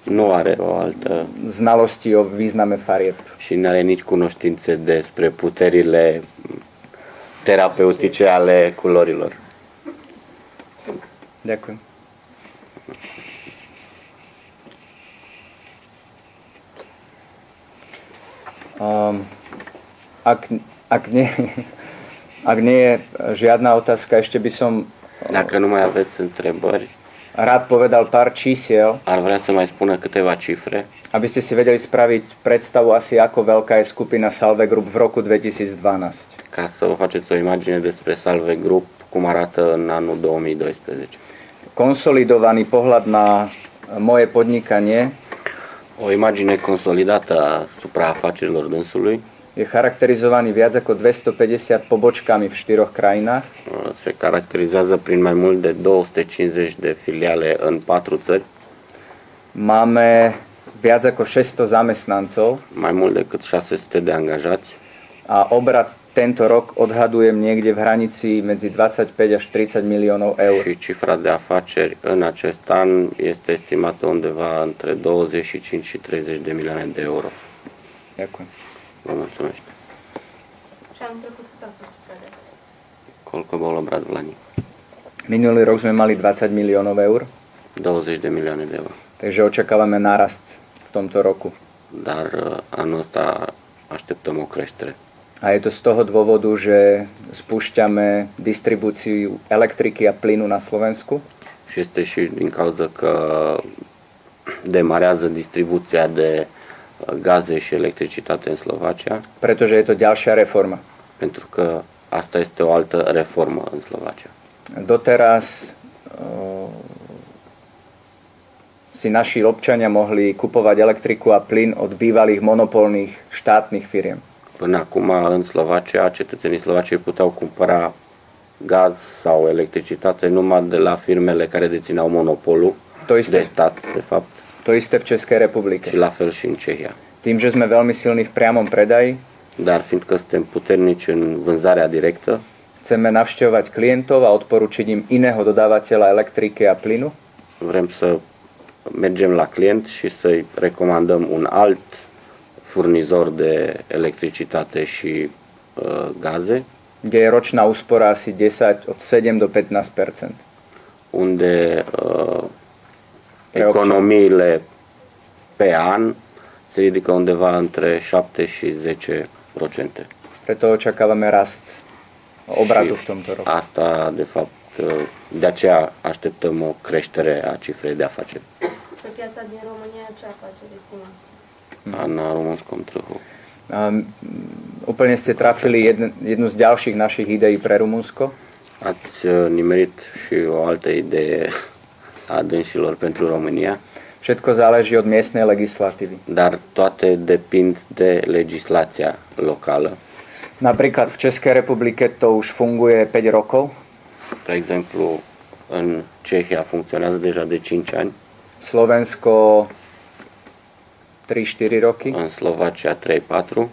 Nu are o altă znalosti o význame farieb. și nu are nici cunoștințe despre puterile terapeutice ale culorilor. Ďakujem. Ak nie je žiadna otázka, ešte by som Dacă nu mai aveți întrebări, rád povedal pár čísiel, ar vrea să mai spună câteva cifre, aby ste si vedeli spraviť predstavu asi, ako veľká je skupina Salve Group v roku 2012. ca să vă faceți o imagine despre Salve Group, cum arată în anul 2012. Konsolidovaný pohľad na moje podnikanie O imagine consolidată asupra afacerilor dânsului je charakterizovaný viac ako 250 pobočkami v 4 krajinách. se caracterizează prin mai mult de 250 de filiale în 4 țări, Máme viac ako 600 zamestnancov mai mult decât 600 de angajați a obrat tento rok odhadujem niekde v hranici medzi 25 až 30 miliónov eur. și cifra de afaceri în acest an este estimată undeva între 25 și 30 de milioane de euro. Ďakujem. Vă mulțumesc. Și am trecut cât a fost cifra de afaceri? Koľko bolo brať v Lani? Minulý rok sme mali 20 miliónov eur, 20 de milioane de euro. takže očakávame nárast v tomto roku. Dar anul ăsta așteptăm o creștere. A je to z toho dôvodu, že spúšťame distribúciu elektriky a plynu na Slovensku. Și este și din cauza că demarează distribuția de gaze și electricitate în Slovacia, Pretože je to ďalšia reforma. pentru că asta este o altă reformă în Slovacia. Doteraz si naši občania mohli kupovať elektriku a plyn od bývalých monopolných štátnych firiem. Până acum, în Slovacia, cetățenii Slovaciei puteau cumpăra gaz sau electricitate numai de la firmele care dețineau monopolul To isté, de stat, de fapt, to isté v Českej republike. și la fel și în Cehia. Tým, že sme veľmi silní v priamom predaji, Dar fiindcă suntem puternici în vânzarea directă, chceme navštevovať klientov a odporučiť im iného dodávateľa elektriky a plynu. vrem să mergem la client și să-i recomandăm un alt furnizor de electricitate și gaze, kde je ročná úspora asi 10, od 7 do 15%. unde Pe economiile pe an se ridică undeva între 7 și 10%. Preto očakávame rast obratu v tomto roku. Asta, de fapt, de aceea așteptăm o creștere a cifrei de afaceri. Pe piața din România, ce afaceri estimați? Na rumunskom trhu. Úplne ste trafili jednu z ďalších našich ideí pre Rumunsko. Ați nimerit și o altă idee a dânșilor pentru România, Všetko záleží od miestnej legislatívy. dar toate depind de legislația locală. Napríklad v Českej republike to už funguje 5 rokov, De exemplu, în Cehia funcționează deja de 5 ani, Slovensko 3-4 roky. în Slovacia 3-4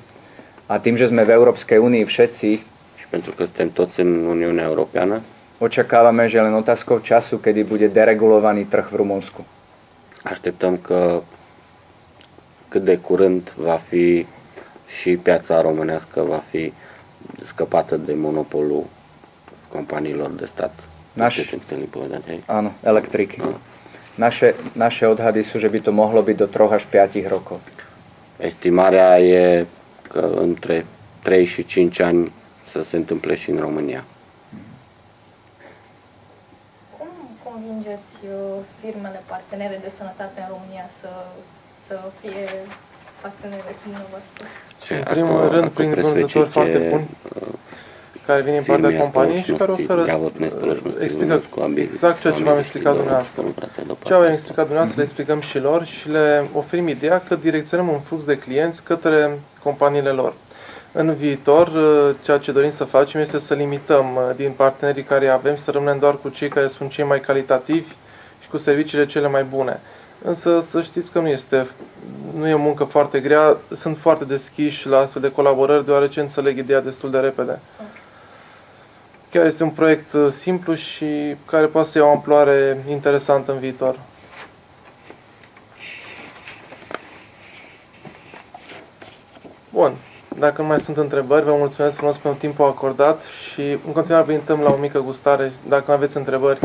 A tým, že sme v Európskej únii všetci, și pentru că suntem toți în Uniunea Europeană, očakávame, že len otázkou času, kedy bude deregulovaný trh v Rumunsku. așteptăm că cât de curând va fi și piața românească va fi scăpată de monopolul companiilor de stat. Náš, chceli povedať, hej? áno, elektriky. Naše odhady sú, že by to mohlo byť do 3 až 5 rokov. Estimarea e că între 3 și 5 ani să se întâmple și în România. Cum convingeți firmele partenere de sănătate în România să fie partenere cu dumneavoastră? În primul rând, prin vânzători foarte buni care vin din partea companiei și care oferă, explică exact ceea ce v-am explicat dumneavoastră. Ce v-am explicat dumneavoastră, le explicăm și lor și le oferim ideea că direcționăm un flux de clienți către companiile lor. În viitor, ceea ce dorim să facem este să limităm din partenerii care avem, să rămânem doar cu cei care sunt cei mai calitativi și cu serviciile cele mai bune. Însă să știți că nu e o muncă foarte grea, sunt foarte deschiși la astfel de colaborări, deoarece înțeleg ideea destul de repede. Chiar este un proiect simplu și care poate să ia o amploare interesantă în viitor. Bun. Dacă nu mai sunt întrebări, vă mulțumesc frumos pentru timpul acordat și în continuare vă invităm la o mică gustare. Dacă mai aveți întrebări,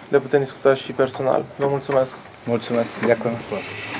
le putem discuta și personal. Vă mulțumesc! Mulțumesc, ďakujem.